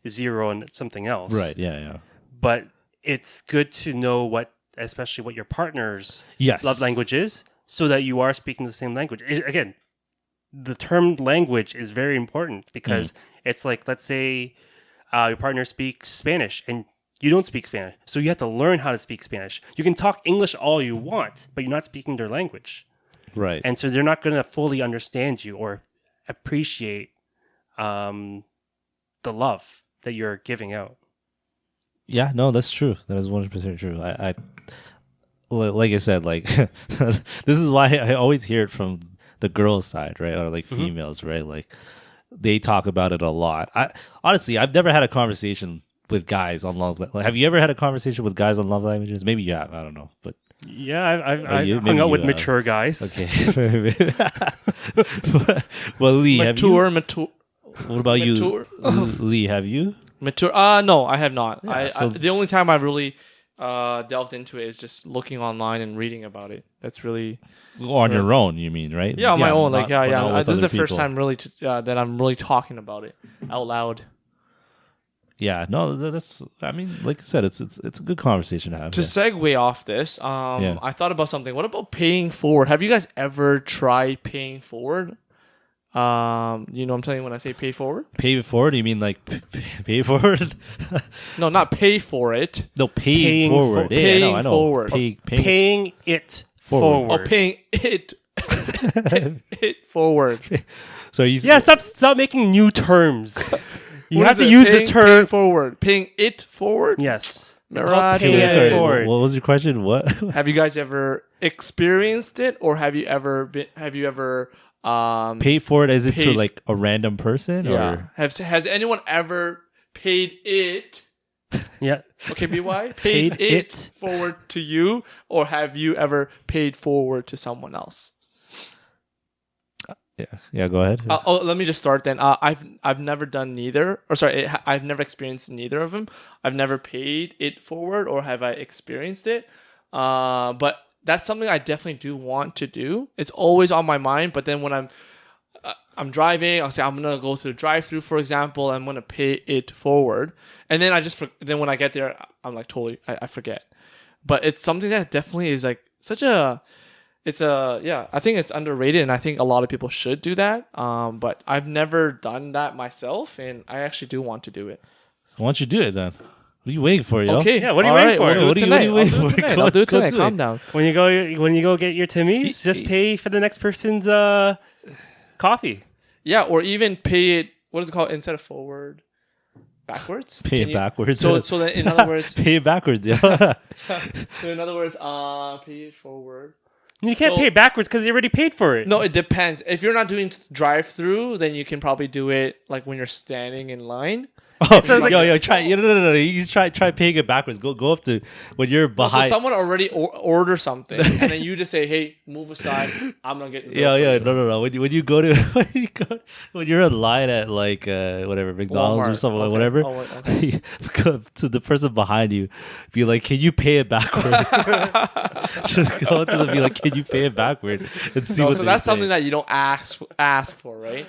zero in something else. right? Yeah. But it's good to know especially what your partner's Yes. love language is, so that you are speaking the same language. Again, the term language is very important because it's like, let's say your partner speaks Spanish and you don't speak Spanish. So you have to learn how to speak Spanish. You can talk English all you want, but you're not speaking their language. Right. And so they're not going to fully understand you or appreciate the love that you're giving out. Yeah, no, that's true. That is 100% true. I like I said, like this is why I always hear it from the girls' side, right, or like females, right? Like they talk about it a lot. Honestly, I've never had a conversation with guys on love. Like, have you ever had a conversation with guys on love languages? Maybe you have. I don't know, but Yeah, I've you? hung Maybe out with you have. mature guys. okay. Well, Lee, have you? Mature. What about Mature. you, Lee? Have you? Mature. No, I have not. Yeah, The only time I really delved into it is just looking online and reading about it. That's really On your own, you mean, right? on my own. Like not with this is other the first people. time really that I'm really talking about it out loud. Yeah, no, that's. I mean, like I said, it's a good conversation to have. To segue off this, I thought about something. What about paying forward? Have you guys ever tried paying forward? You know what I'm saying when I say pay forward? Pay it forward? You mean like pay forward? No, not pay for it. No, paying Paying forward. for- Yeah, paying I know. forward. Paying Paying it Forward. forward. Oh, paying it it forward. So you Yeah, stop making new terms. You What have is to it? use the Paying term. forward. Paying it forward. Yes. It's Right. called paying Yeah, it Sorry, forward. what was your question? What? Have you guys ever experienced it, or have you ever Pay forward as it to Paid- like a random person? yeah? Or? Has anyone ever paid it? Yeah. Okay, BY paid Paid it it. forward to you, or have you ever paid forward to someone else? Yeah, go ahead. Let me just start then. I've never done neither, or sorry, I've never experienced neither of them. I've never paid it forward, or have I experienced it? But that's something I definitely do want to do. It's always on my mind. But then when I'm driving, I'll say I'm gonna go to the drive-through, for example. I'm gonna pay it forward, and then then when I get there, I'm like totally I forget. But it's something that definitely is like such a. I think it's underrated, and I think a lot of people should do that. But I've never done that myself, and I actually do want to do it. Why don't you do it then? What are you waiting for, yo? Okay. Yeah, what are you all waiting right, for? We'll do it What are tonight. you waiting I'll do for? it tonight. Go- I'll do it go tonight. do Calm it. down. When you go get your Timmy's, just pay for the next person's coffee. Yeah, or even pay it. What is it called instead of forward? Backwards. Pay it backwards. So then, in other words, pay it backwards. Yeah. so in other words, pay it forward. You can't pay it backwards because you already paid for it. No, it depends. If you're not doing drive-through, then you can probably do it like when you're standing in line. Oh, So it's like- yo, try. No. You try paying it backwards. Go up to when you're So behind. someone already order something, and then you just say, "Hey, move aside. I'm gonna get." The bill for Yeah. you." No. When you go to when you're in line at like whatever McDonald's or Walmart. something, Okay. whatever. Oh, okay. Go to the person behind you, be like, "Can you pay it backward?" Just go to them, be like, "Can you pay it backward?" And see what So they that's say. something that you don't ask for, right?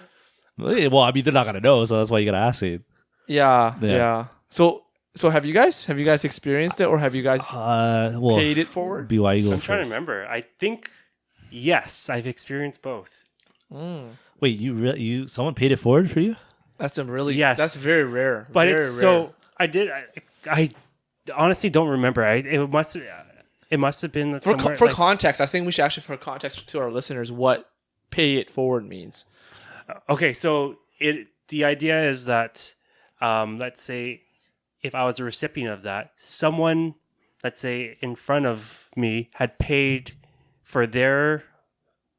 Well, I mean, they're not gonna know, so that's why you gotta ask it. Yeah. Yeah. So have you guys experienced it, or have you guys Well, paid it forward? BYU go I'm first. trying to remember. I think yes, I've experienced both. Wait, you someone paid it forward for you? That's a really Yes. That's very rare. But very it's rare. so I did. I honestly don't remember. It must have been somewhere, for like- context. I think we should actually, for context to our listeners, what pay it forward means. Okay, so the idea is that, let's say, if I was a recipient of that, someone, let's say, in front of me had paid for their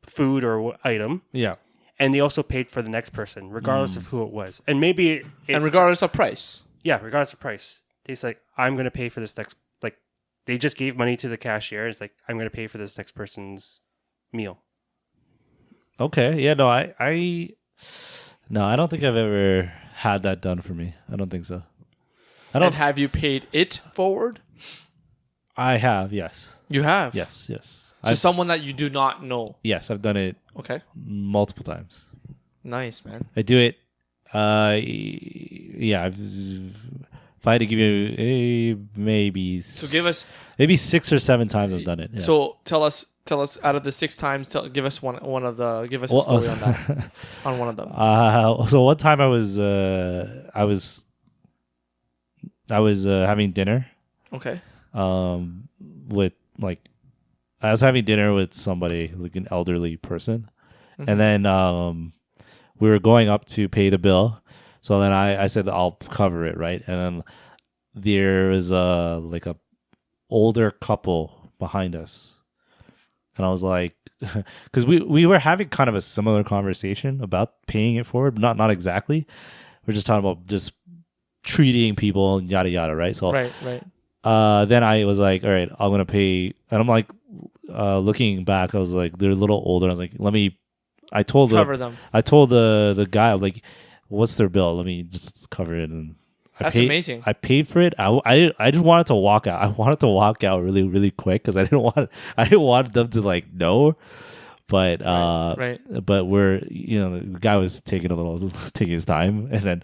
food or item, Yeah. and they also paid for the next person, regardless of who it was. And maybe it's, And regardless of price. yeah, regardless of price, it's like, I'm going to pay for this next. Like, they just gave money to the cashier. It's like, I'm going to pay for this next person's meal. Okay. Yeah. No. I don't think I've ever had that done for me. I don't think so. And have you paid it forward? I have. Yes. You have. Yes. To someone that you do not know. Yes. I've done it Okay. multiple times. Nice, man. I do it. Yeah. If I had to give you maybe So give us. maybe 6 or 7 times I've done it. Yeah. So tell us out of the 6 times. Give us one of the. Give us a story on that. On one of them. So one time I was having dinner Okay. with like I was having dinner with somebody like an elderly person, and then we were going up to pay the bill. So then I said I'll cover it, right? And then there was like a older couple behind us, and I was like, because we were having kind of a similar conversation about paying it forward, but not exactly. We're just talking about just treating people and yada yada, right? So Right. then I was like, all right, I'm gonna pay, and I'm like, looking back, I was like, they're a little older. I was like, I told Cover them. I told the guy, like, what's their bill? Let me just cover it. And That's amazing. I paid for it. I just wanted to walk out. I wanted to walk out really, really quick because I didn't want them to like know. But Right. but the guy was taking his time, and then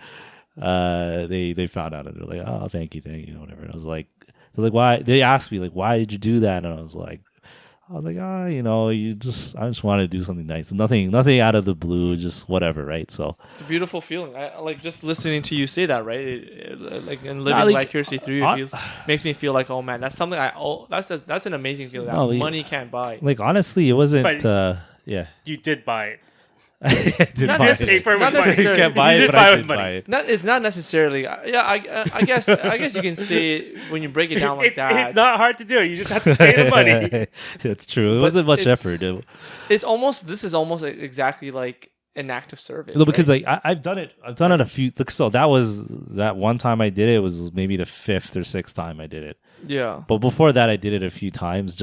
they found out, and they're like, oh, thank you, whatever. And I was like, they're like, why? They asked me like, why did you do that? And I was like, I just want to do something nice. Nothing out of the blue, just whatever, right? So It's a beautiful feeling. I like just listening to you say that, right? Like and living vicariously through you makes me feel like, oh man, that's something that's an amazing feeling that money can't buy. like honestly, it wasn't. But- Yeah, You did buy it. I did Not buy necessarily- it. not necessarily. You can't buy You it, did but buy I it did with buy money. it. It's not necessarily. I guess you can say it when you break it down like that. It's not hard to do. You just have to pay the money. That's true. It But wasn't much it's- effort. This is almost exactly like an act of service. No, because right? like I've done it a few. So that one time I did it was maybe the 5th or 6th time I did it. yeah. But before that, I did it a few times.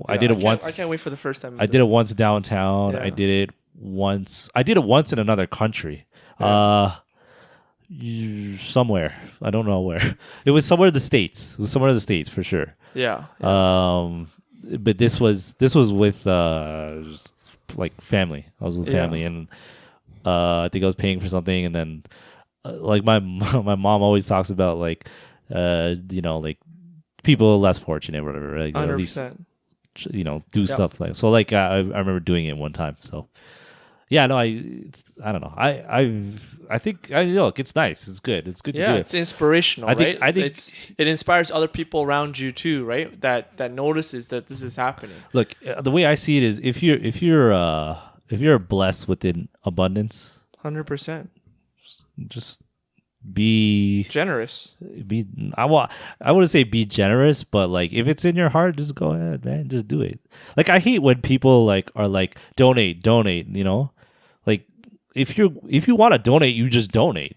I did it once. I can't wait for the first time. I did it once downtown. Yeah. I did it once in another country. Somewhere. I don't know where. It was somewhere in the States. It was somewhere in the States for sure. Yeah. But this was with like family. I was with family, and I think I was paying for something, and then like my mom always talks about like like people less fortunate or whatever, like at least 100%. Do stuff like so. Like I remember doing it one time. So yeah, no, I don't know. I think look, it's nice. It's good. It's good to do it. It's inspirational, I think- right? I think- it inspires other people around you too, right? That notices that this is happening. Look, the way I see it is, if you're if you're blessed within abundance, 100% just be generous. be I wouldn't say be generous, but like if it's in your heart, just go ahead, man, just do it. Like I hate when people like are like donate, you know? Like if you want to donate, you just donate.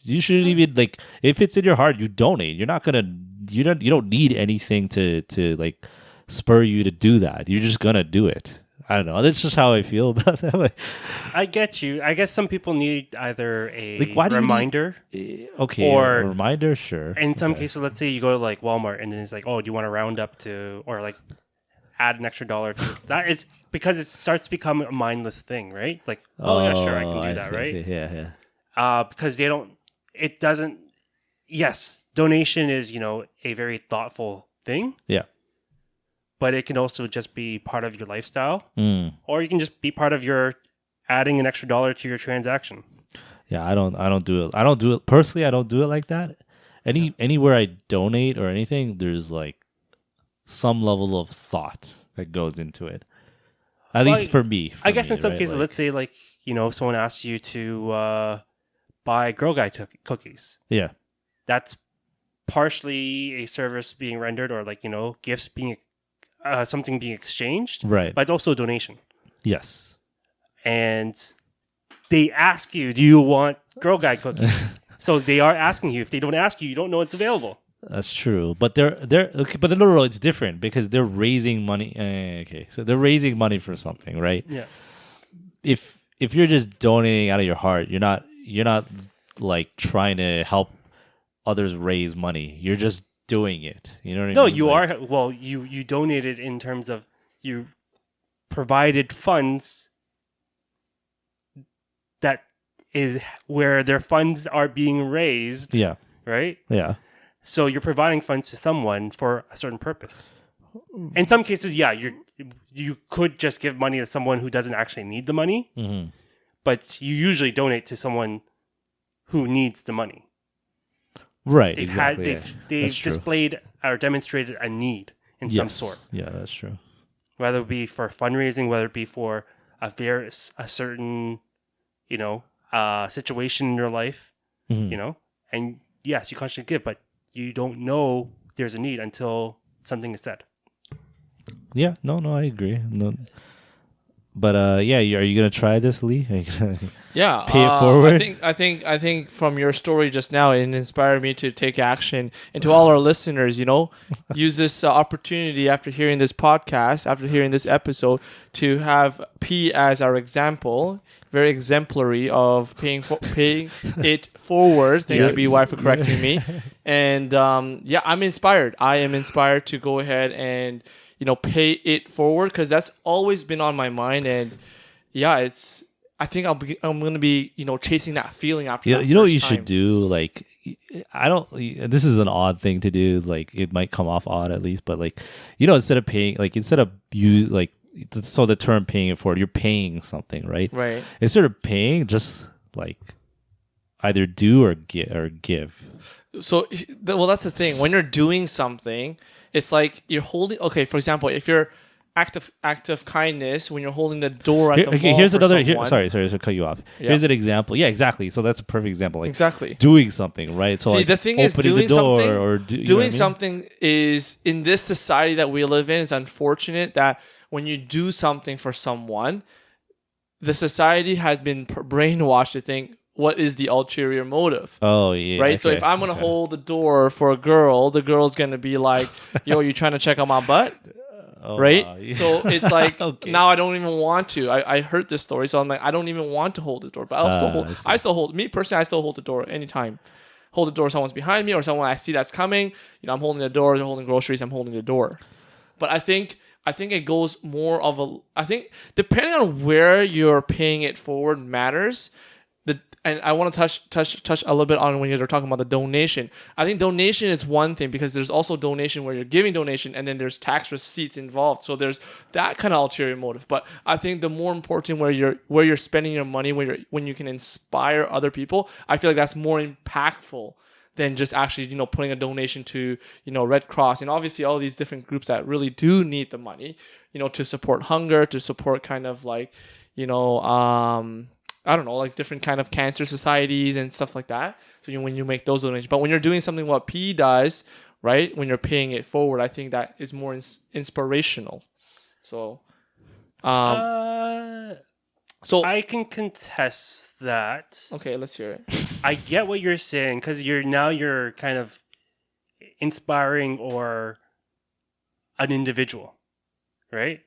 You shouldn't even like if it's in your heart, you donate. You're not gonna you don't need anything to like spur you to do that. You're just gonna do it. I don't know. That's just how I feel about that. Like, I get you. I guess some people need either a like, why do you reminder. okay, Or- a reminder, sure. In some Okay. cases, let's say you go to like Walmart and then it's like, oh, do you want to round up to, or like add an extra $1 to that? Is because it starts to become a mindless thing, right? Like, oh yeah, sure, I can do that, see, I right? see. Yeah. Because it doesn't, yes, donation is, a very thoughtful thing, Yeah. but it can also just be part of your lifestyle, Mm. or you can just be part of your adding an extra $1 to your transaction. Yeah, I don't do it. I don't do it personally. I don't do it like that. Anywhere I donate or anything, there's like some level of thought that goes into it. At Well, least for me. I guess in some right? cases, Like, let's say like, someone asks you to buy Girl Guide cookies. yeah, That's partially a service being rendered, or like, gifts being something being exchanged, right. but it's also a donation. Yes. And they ask you, do you want Girl Guide cookies? So they are asking you. If they don't ask you, you don't know it's available. That's true, but they're okay, but no, it's different because they're raising money. Okay, so they're raising money for something, right? Yeah. If you're just donating out of your heart, you're not like trying to help others raise money. You're just doing it. You know what I No, mean? you Like, are. Well, you donated in terms of you provided funds that is where their funds are being raised. Yeah, Right. yeah, So you're providing funds to someone for a certain purpose. In some cases, yeah, you could just give money to someone who doesn't actually need the money, hmm but you usually donate to someone who needs the money. right. They've Exactly. they've That's true. displayed or demonstrated a need in some Yes. sort, Yeah, that's true. whether it be for fundraising, whether it be for a certain situation in your life, Mhm. and yes, you constantly give, but you don't know there's a need until something is said. Yeah, no, I agree. No, but yeah, are you gonna try this, Lee? Are you gonna Yeah, pay it forward? I think from your story just now, it inspired me to take action. And to all our listeners, use this opportunity after hearing this podcast, after hearing this episode, to have P as our example, very exemplary of paying it forward. Thank Yes. you, BY, for correcting me. And I'm inspired. I am inspired to go ahead and pay it forward, because that's always been on my mind. And yeah, I think I'm gonna be chasing that feeling after. Yeah, that you know what first you time. should do? Like, I don't. This is an odd thing to do. Like, it might come off odd at least, but like, instead of paying, like, instead of so the term paying it forward, you're paying something, right? Right. Instead of paying, just like either do or give. So, that's the thing. When you're doing something, it's like you're holding. Okay, for example, if you're act of kindness, when you're holding the door at the mall Here's for another. someone, Sorry to cut you off. Yeah. Here's an example. Yeah, exactly. So that's a perfect example. Like exactly. doing something, right? So See, like the thing is, opening doing the door something, or you know what I doing mean? something is, in this society that we live in, it's unfortunate that when you do something for someone, the society has been brainwashed to think, what is the ulterior motive? Oh yeah. Right? So okay, if I'm going to okay. hold the door for a girl, the girl's going to be like, yo, you trying to check out my butt? Oh, Right? wow. So it's like, Okay. now I don't even want to. I heard this story, so I'm like, I don't even want to hold the door. But I still hold, me personally, I still hold the door anytime. Hold the door, someone's behind me or someone I see that's coming. I'm holding the door, they're holding groceries, I'm holding the door. But I think it goes more of I think depending on where you're paying it forward matters. And I want to touch a little bit on when you're talking about the donation. I think donation is one thing, because there's also donation where you're giving donation and then there's tax receipts involved. So there's that kind of ulterior motive. But I think the more important where you're spending your money, when you can inspire other people, I feel like that's more impactful than just actually, putting a donation to, Red Cross and obviously all these different groups that really do need the money, to support hunger, to support kind of like, I don't know, like different kind of cancer societies and stuff like that. So when you make those donations, but when you're doing something what P does, right, when you're paying it forward, I think that is more inspirational. So, so I can contest that. Okay, let's hear it. I get what you're saying because you're kind of inspiring or an individual, right?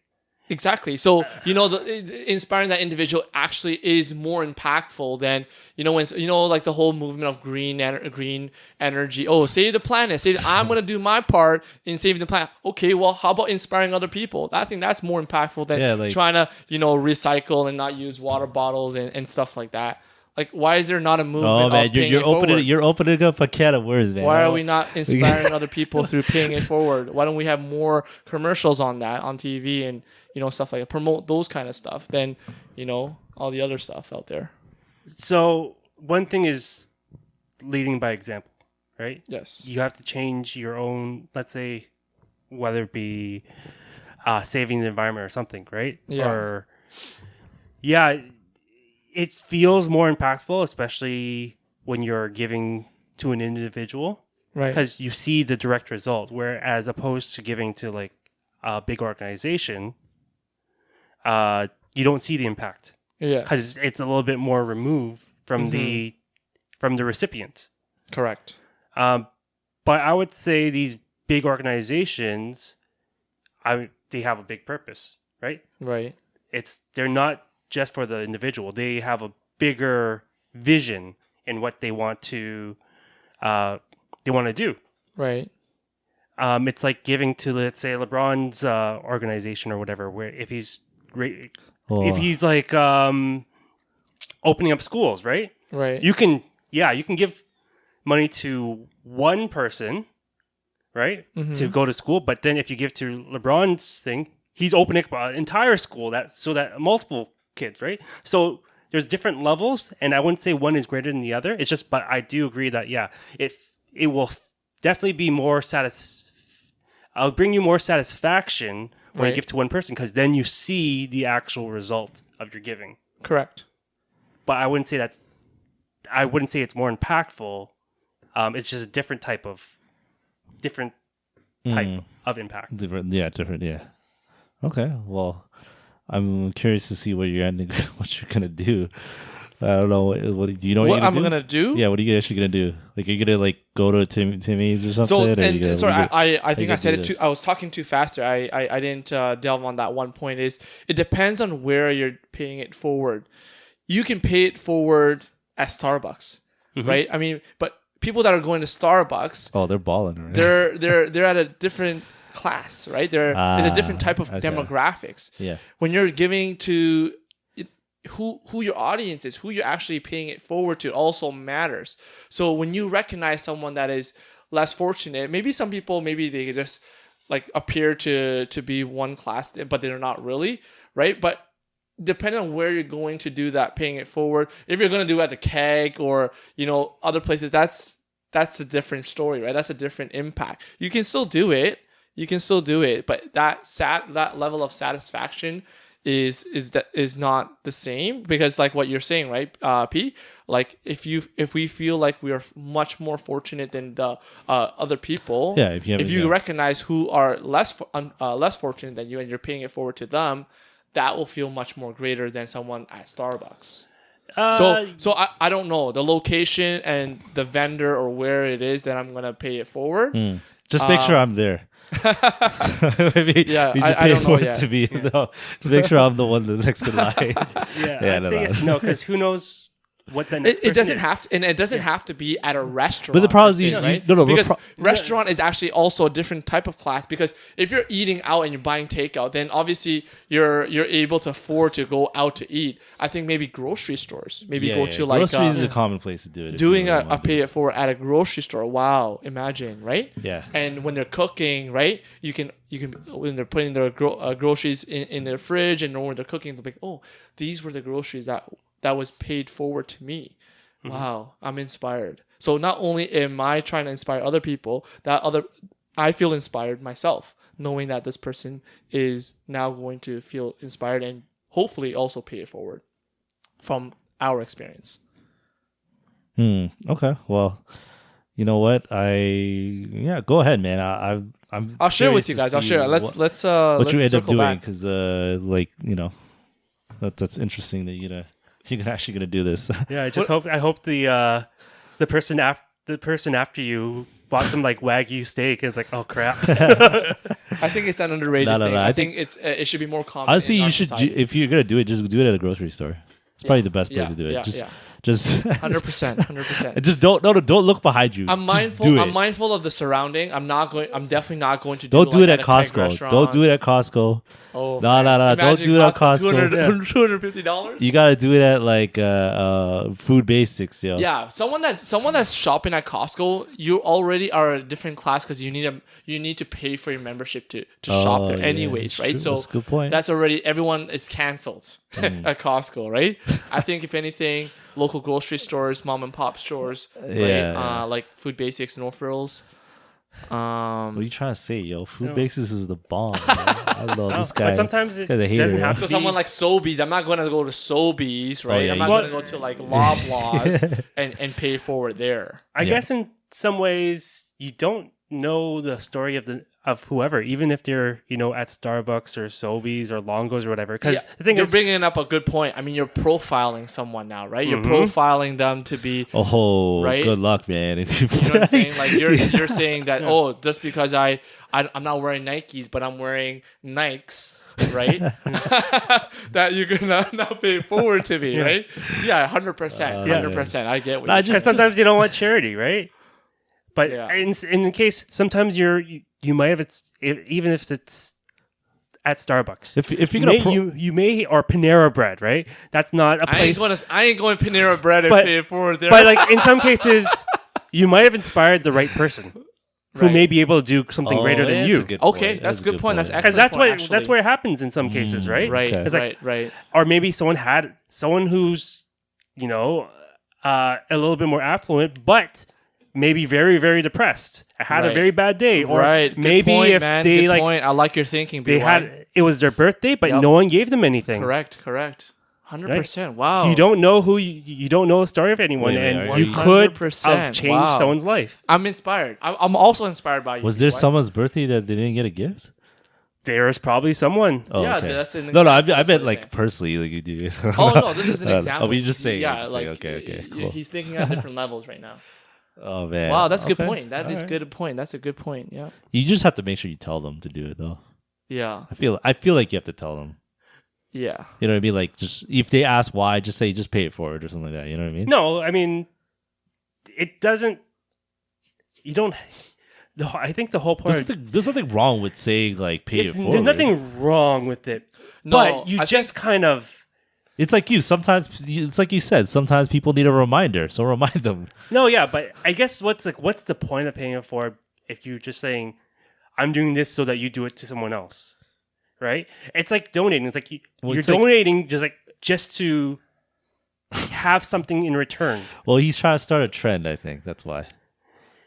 Exactly. So, inspiring that individual actually is more impactful than, when, like the whole movement of green energy. Oh, save the planet. I'm going to do my part in saving the planet. Okay, well, how about inspiring other people? I think that's more impactful than trying to, recycle and not use water bottles and stuff like that. Like, why is there not a movement? Oh man, of paying it forward? you're opening up a can of worms, man. Why are we not inspiring other people through paying it forward? Why don't we have more commercials on that on TV and stuff like that? Promote those kind of stuff than all the other stuff out there. So one thing is leading by example, right? Yes. You have to change your own. Let's say whether it be saving the environment or something, right? Yeah. Or it feels more impactful, especially when you're giving to an individual, right? Because you see the direct result. Whereas opposed to giving to like a big organization, you don't see the impact. Yeah, because it's a little bit more removed from the recipient. Correct. But I would say these big organizations, they have a big purpose, right? Right. They're not just for the individual. They have a bigger vision in what they want to do. Right. It's like giving to, let's say, LeBron's organization or whatever, where if he's like opening up schools, right? Right. You can give money to one person, right, to go to school. But then if you give to LeBron's thing, he's opening up an entire school so that multiple kids, right? So there's different levels, and I wouldn't say one is greater than the other. It's just, but I do agree that it will definitely be more I'll bring you more satisfaction when you give to one person, because then you see the actual result of your giving. Correct. But I wouldn't say it's more impactful. It's just a different type of impact. Different. Yeah. Okay. Well, I'm curious to see what you're gonna do. I don't know. What do you know? What I'm gonna do? Yeah. What are you actually gonna do? Like, are you gonna go to Timmy's or something? I think I said it too. I was talking too fast there. I didn't delve on that one point. It depends on where you're paying it forward. You can pay it forward at Starbucks, right? I mean, but people that are going to Starbucks, they're balling. Right? They're at a different class, right? There's a different type of demographics. Yeah. When you're giving to who your audience is, who you're actually paying it forward to also matters. So when you recognize someone that is less fortunate, maybe some people, maybe they just like appear to be one class, but they're not really, right? But depending on where you're going to do that paying it forward, if you're going to do it at the keg or other places, that's a different story, right? That's a different impact. You can still do it, but that level of satisfaction is not the same, because like what you're saying, right, P? Like if we feel like we are much more fortunate than the other people, if you recognize who are less fortunate than you and you're paying it forward to them, that will feel much more greater than someone at Starbucks. So I don't know the location and the vendor or where it is that I'm gonna pay it forward. Just make sure I'm there. Maybe I don't know yet. To be, no, just make sure I'm the one next in line. I'd say yes, no, because who knows what the next it doesn't have to, and it doesn't have to be at a restaurant. But the problem is, right? Because restaurant is actually also a different type of class. Because if you're eating out and you're buying takeout, then obviously you're able to afford to go out to eat. I think maybe grocery stores, go to like groceries is a common place to do it. Doing a pay it forward at a grocery store. Wow, imagine, right? Yeah. And when they're cooking, right, you can when they're putting their groceries in their fridge, and when they're cooking, they'll be like, oh, these were the groceries that was paid forward to me. Wow, I'm inspired. So not only am I trying to inspire other people, I feel inspired myself, knowing that this person is now going to feel inspired and hopefully also pay it forward from our experience. Okay. Well, you know what? Go ahead, man. I'll share with you guys. I'll share. Let's what you end up circle doing, back. because that's interesting that you're actually gonna do this. Yeah, I hope the person after you bought some like Wagyu steak and it's like, oh crap. I think it's an underrated No, thing. I I think it should be more common. Honestly, in our you should society. if you're gonna do it, just do it at a grocery store. It's probably the best place to do it. Just 100%. just don't look behind you. I'm Just mindful. do it. I'm mindful of the surrounding. I'm definitely not going to. Don't do it like at a peg Costco. restaurant. Don't do it at Costco. Oh, No. Don't do it at Costco. $250. You gotta do it at like Food Basics, yo. Yeah, someone that's shopping at Costco, you already are a different class because you need to pay for your membership to shop there yeah, anyways, it's right? true. So That's a good point. that's already everyone is canceled at Costco, right? I think if anything, local grocery stores, mom and pop stores, Yeah. like Food Basics, No Frills. What are you trying to say, yo? Food Basics is the bomb. Man. I love this guy. But sometimes it guy's a hater, doesn't man. have So to someone be. like Sobeys, I'm not going to go to Sobeys, right? yeah, I'm not you- going to go to like Loblaws and pay forward there. I guess in some ways you don't know the story of whoever, even if they're at Starbucks or Sobeys or Longos or whatever. Because the thing you're is, bringing up a good point. I mean, you're profiling someone now, right? You're profiling them to be. Oh, Right? good luck, man. If you, You know what I'm saying? Like you're saying that just because I'm not wearing Nikes, but I'm wearing Nikes, right? That you're gonna now pay forward to me, right? Yeah, 100%, 100%. I get what Nah, you're just- because sometimes you don't want charity, right? But Yeah. in the case, sometimes you might have even if it's at Starbucks. if you're gonna you may or Panera Bread, right? That's not a place. I ain't going Panera Bread and But- pay it forward there. But like in some cases, you might have inspired the right person who Right. may be able to do something greater than you. Okay, that's a good point. That's Because excellent. that's where it happens in some cases, right? Right, Okay. It's like- right. Or maybe someone who's a little bit more affluent, but maybe very, very depressed, had a Right. very bad day, or Right. Good maybe point, if man. they Good like point. I like your thinking. they BY. had it was their birthday, but Yep. no one gave them anything. correct. 100%. Wow. You don't know you don't know the story of anyone, Wait, wait, and are you you- could 100%. have changed Wow. someone's life. I'm inspired. I'm also inspired by you. Was there BY. someone's birthday that they didn't get a gift? There's probably someone. Oh, Yeah, okay. that's an No, I example. meant That's like what personally, like you do. Oh no, this is an example. Oh, you just saying. Yeah, I'm just like saying, okay, cool. he's thinking at different levels right now. Oh man. Wow, that's a good Okay. point. That is Alright. good point. That's a good point. Yeah. You just have to make sure you tell them to do it, though. Yeah. I feel like you have to tell them. Yeah. You know what I mean? Like, just if they ask why, just say just pay it forward or something like that. You know what I mean? No, I mean, it doesn't. You don't. I think the whole point. There's nothing wrong with saying like pay it forward. There's nothing wrong with it, No, but you I just kind of. It's like you. Sometimes it's like you said. Sometimes people need a reminder, so remind them. No, yeah, but I guess what's the point of paying it forward if you're just saying, "I'm doing this so that you do it to someone else," right? It's like donating. It's like you're it's like- donating just to have something in return. Well, he's trying to start a trend. I think that's why.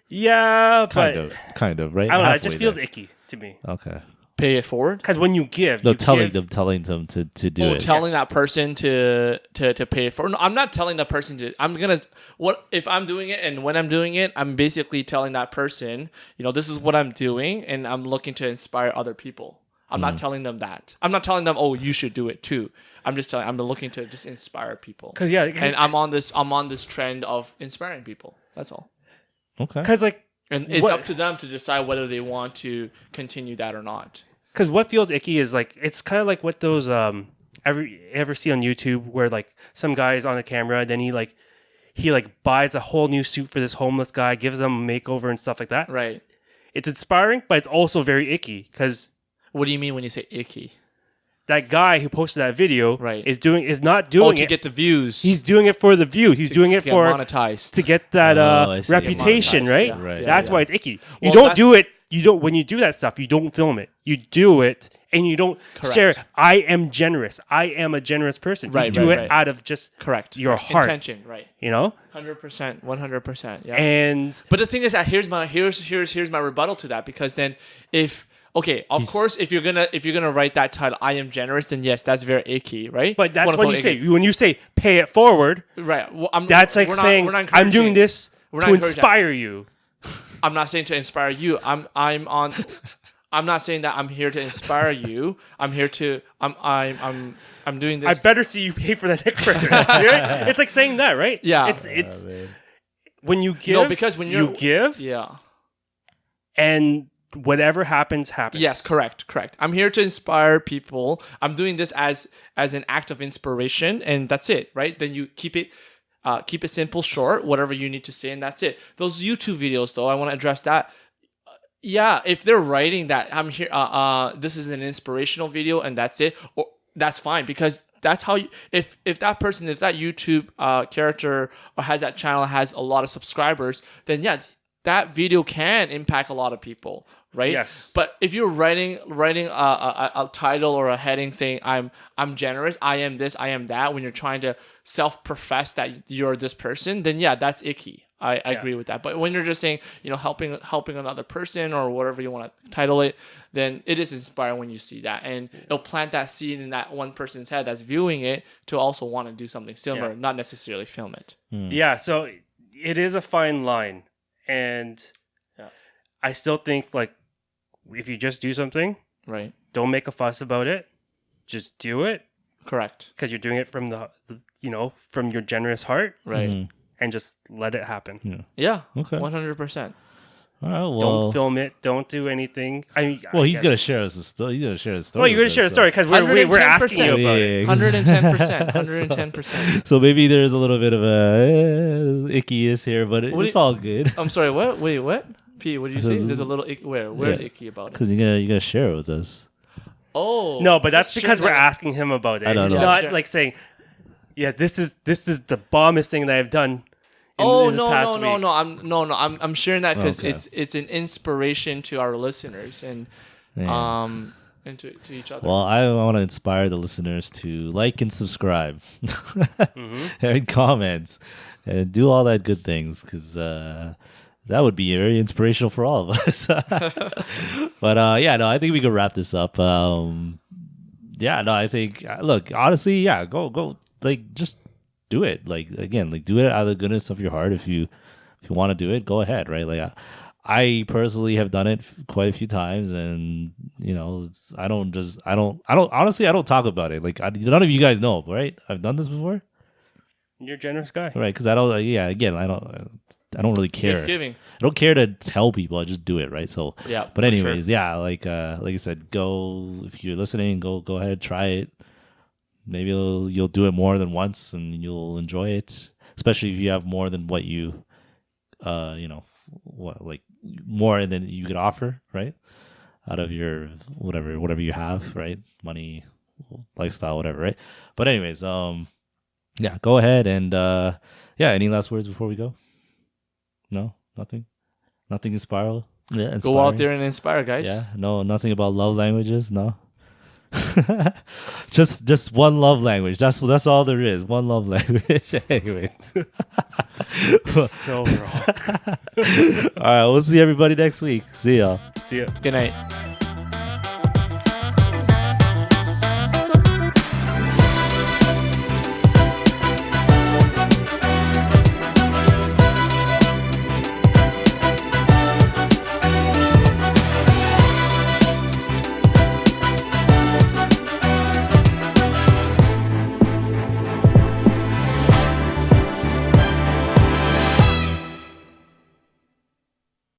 Yeah, but Kind of, right? I don't know. It Halfway just feels there. icky to me Okay. Pay it forward. because when you give, No, you telling give- them to do it. Telling that person to pay it forward. No, I'm not telling that person to. I'm gonna what if I'm doing it and when I'm doing it, I'm basically telling that person, this is what I'm doing, and I'm looking to inspire other people. I'm not telling them that. I'm not telling them, oh, you should do it too. I'm just telling. I'm looking to just inspire people. Because yeah, And I'm on this trend of inspiring people. That's all. Okay. because like And it's What- up to them to decide whether they want to continue that or not. because what feels icky is like it's kind of like what those ever see on YouTube where like some guy is on the camera and then he buys a whole new suit for this homeless guy, gives them a makeover and stuff like that. Right. It's inspiring, but it's also very icky because What do you mean when you say icky? that guy who posted that video Right. is not doing To it. get the views. He's doing it for the view. He's doing it to get for monetized. to get that I see. reputation, Monetized, right? yeah. Right. That's Yeah. why it's icky. You Well, don't that's- do it. You don't when you do that stuff. You don't film it. You do it, and you don't Correct. share. I am generous. I am a generous person. Right, You do right, it right. out of just Correct. your heart. Intention, right? 100%, 100%. Yeah. And But the thing is that here's my rebuttal to that, because then of course if you're gonna write that title, I am generous, then yes, that's very icky, right? but that's Quote, when you unquote, say icky. when you say pay it forward. Right. Well, That's like saying I'm doing this we're not to encouraging inspire you. I'm not saying to inspire you. I'm not saying that I'm here to inspire you. I'm here to I'm doing this. I better see you pay for the next person. Right? It's like saying that, right? Yeah. It's when you give. No, because when you give, yeah. and whatever happens. Yes, correct. I'm here to inspire people. I'm doing this as an act of inspiration, and that's it, right? Then you keep it simple, short, whatever you need to say, and that's it. Those YouTube videos, though, I want to address that. Yeah, if they're writing that I'm here, this is an inspirational video, and that's it, or that's fine, because that's how you, if that YouTube character or has that channel, has a lot of subscribers, then yeah, that video can impact a lot of people, right? Yes. But if you're writing a title or a heading saying I'm generous, I am this, I am that, when you're trying to self-profess that you're this person, then yeah, that's icky. I agree with that. But when you're just saying, helping another person or whatever you want to title it, then it is inspiring when you see that, and it'll plant that seed in that one person's head that's viewing it to also want to do something similar, not necessarily film it. Yeah, so it is a fine line, and I still think like if you just do something, Right. don't make a fuss about it. Just do it Correct. because you're doing it from the from your generous heart, Right. and just let it happen. Yeah. Okay. 100%. All right, well, Don't film it. Don't do anything. I mean, well, I he's get gonna it. share us a story. He's gonna share his story. Well, you're gonna with share us, the story because we're asking you about it. 110%. 110%. So maybe there's a little bit of a ickiness here, but it's all good I'm sorry, what? Wait, what? P, what did you say? There's a little icky. Where's icky about it? because you gotta share it with us. Oh. No, but that's sure, because we're that- asking him about it. I don't He's know. not Sure. like saying, "Yeah, this is the bombest thing that I've done." Oh in this past week. I'm sharing that because Okay. it's an inspiration to our listeners and Yeah. and to each other. Well, I want to inspire the listeners to like and subscribe, and comments, and do all that good things, because that would be very inspirational for all of us. But I think we could wrap this up. I think look, honestly, go like just do it. Like again, like do it out of the goodness of your heart. If you want to do it, go ahead. Right? Like I personally have done it quite a few times, and I don't honestly, I don't talk about it. Like none of you guys know, right? I've done this before, You're a generous guy. right? Because I don't really care. Gift giving. I don't care to tell people. I just do it, right? So Yeah. but for anyways, sure. like I said, go if you're listening, go ahead, try it. Maybe you'll do it more than once, and you'll enjoy it. Especially if you have more than what you, more than you could offer, right? Out of your whatever you have, right? Money, lifestyle, whatever, right? But anyways, go ahead and any last words before we go? No, nothing inspiring. Yeah, inspiring. Go out there and inspire, guys. Yeah, no, nothing about love languages. No, just one love language. That's all there is. One love language. Anyways, You're so wrong. all right. We'll see everybody next week. See y'all. See ya. Good night.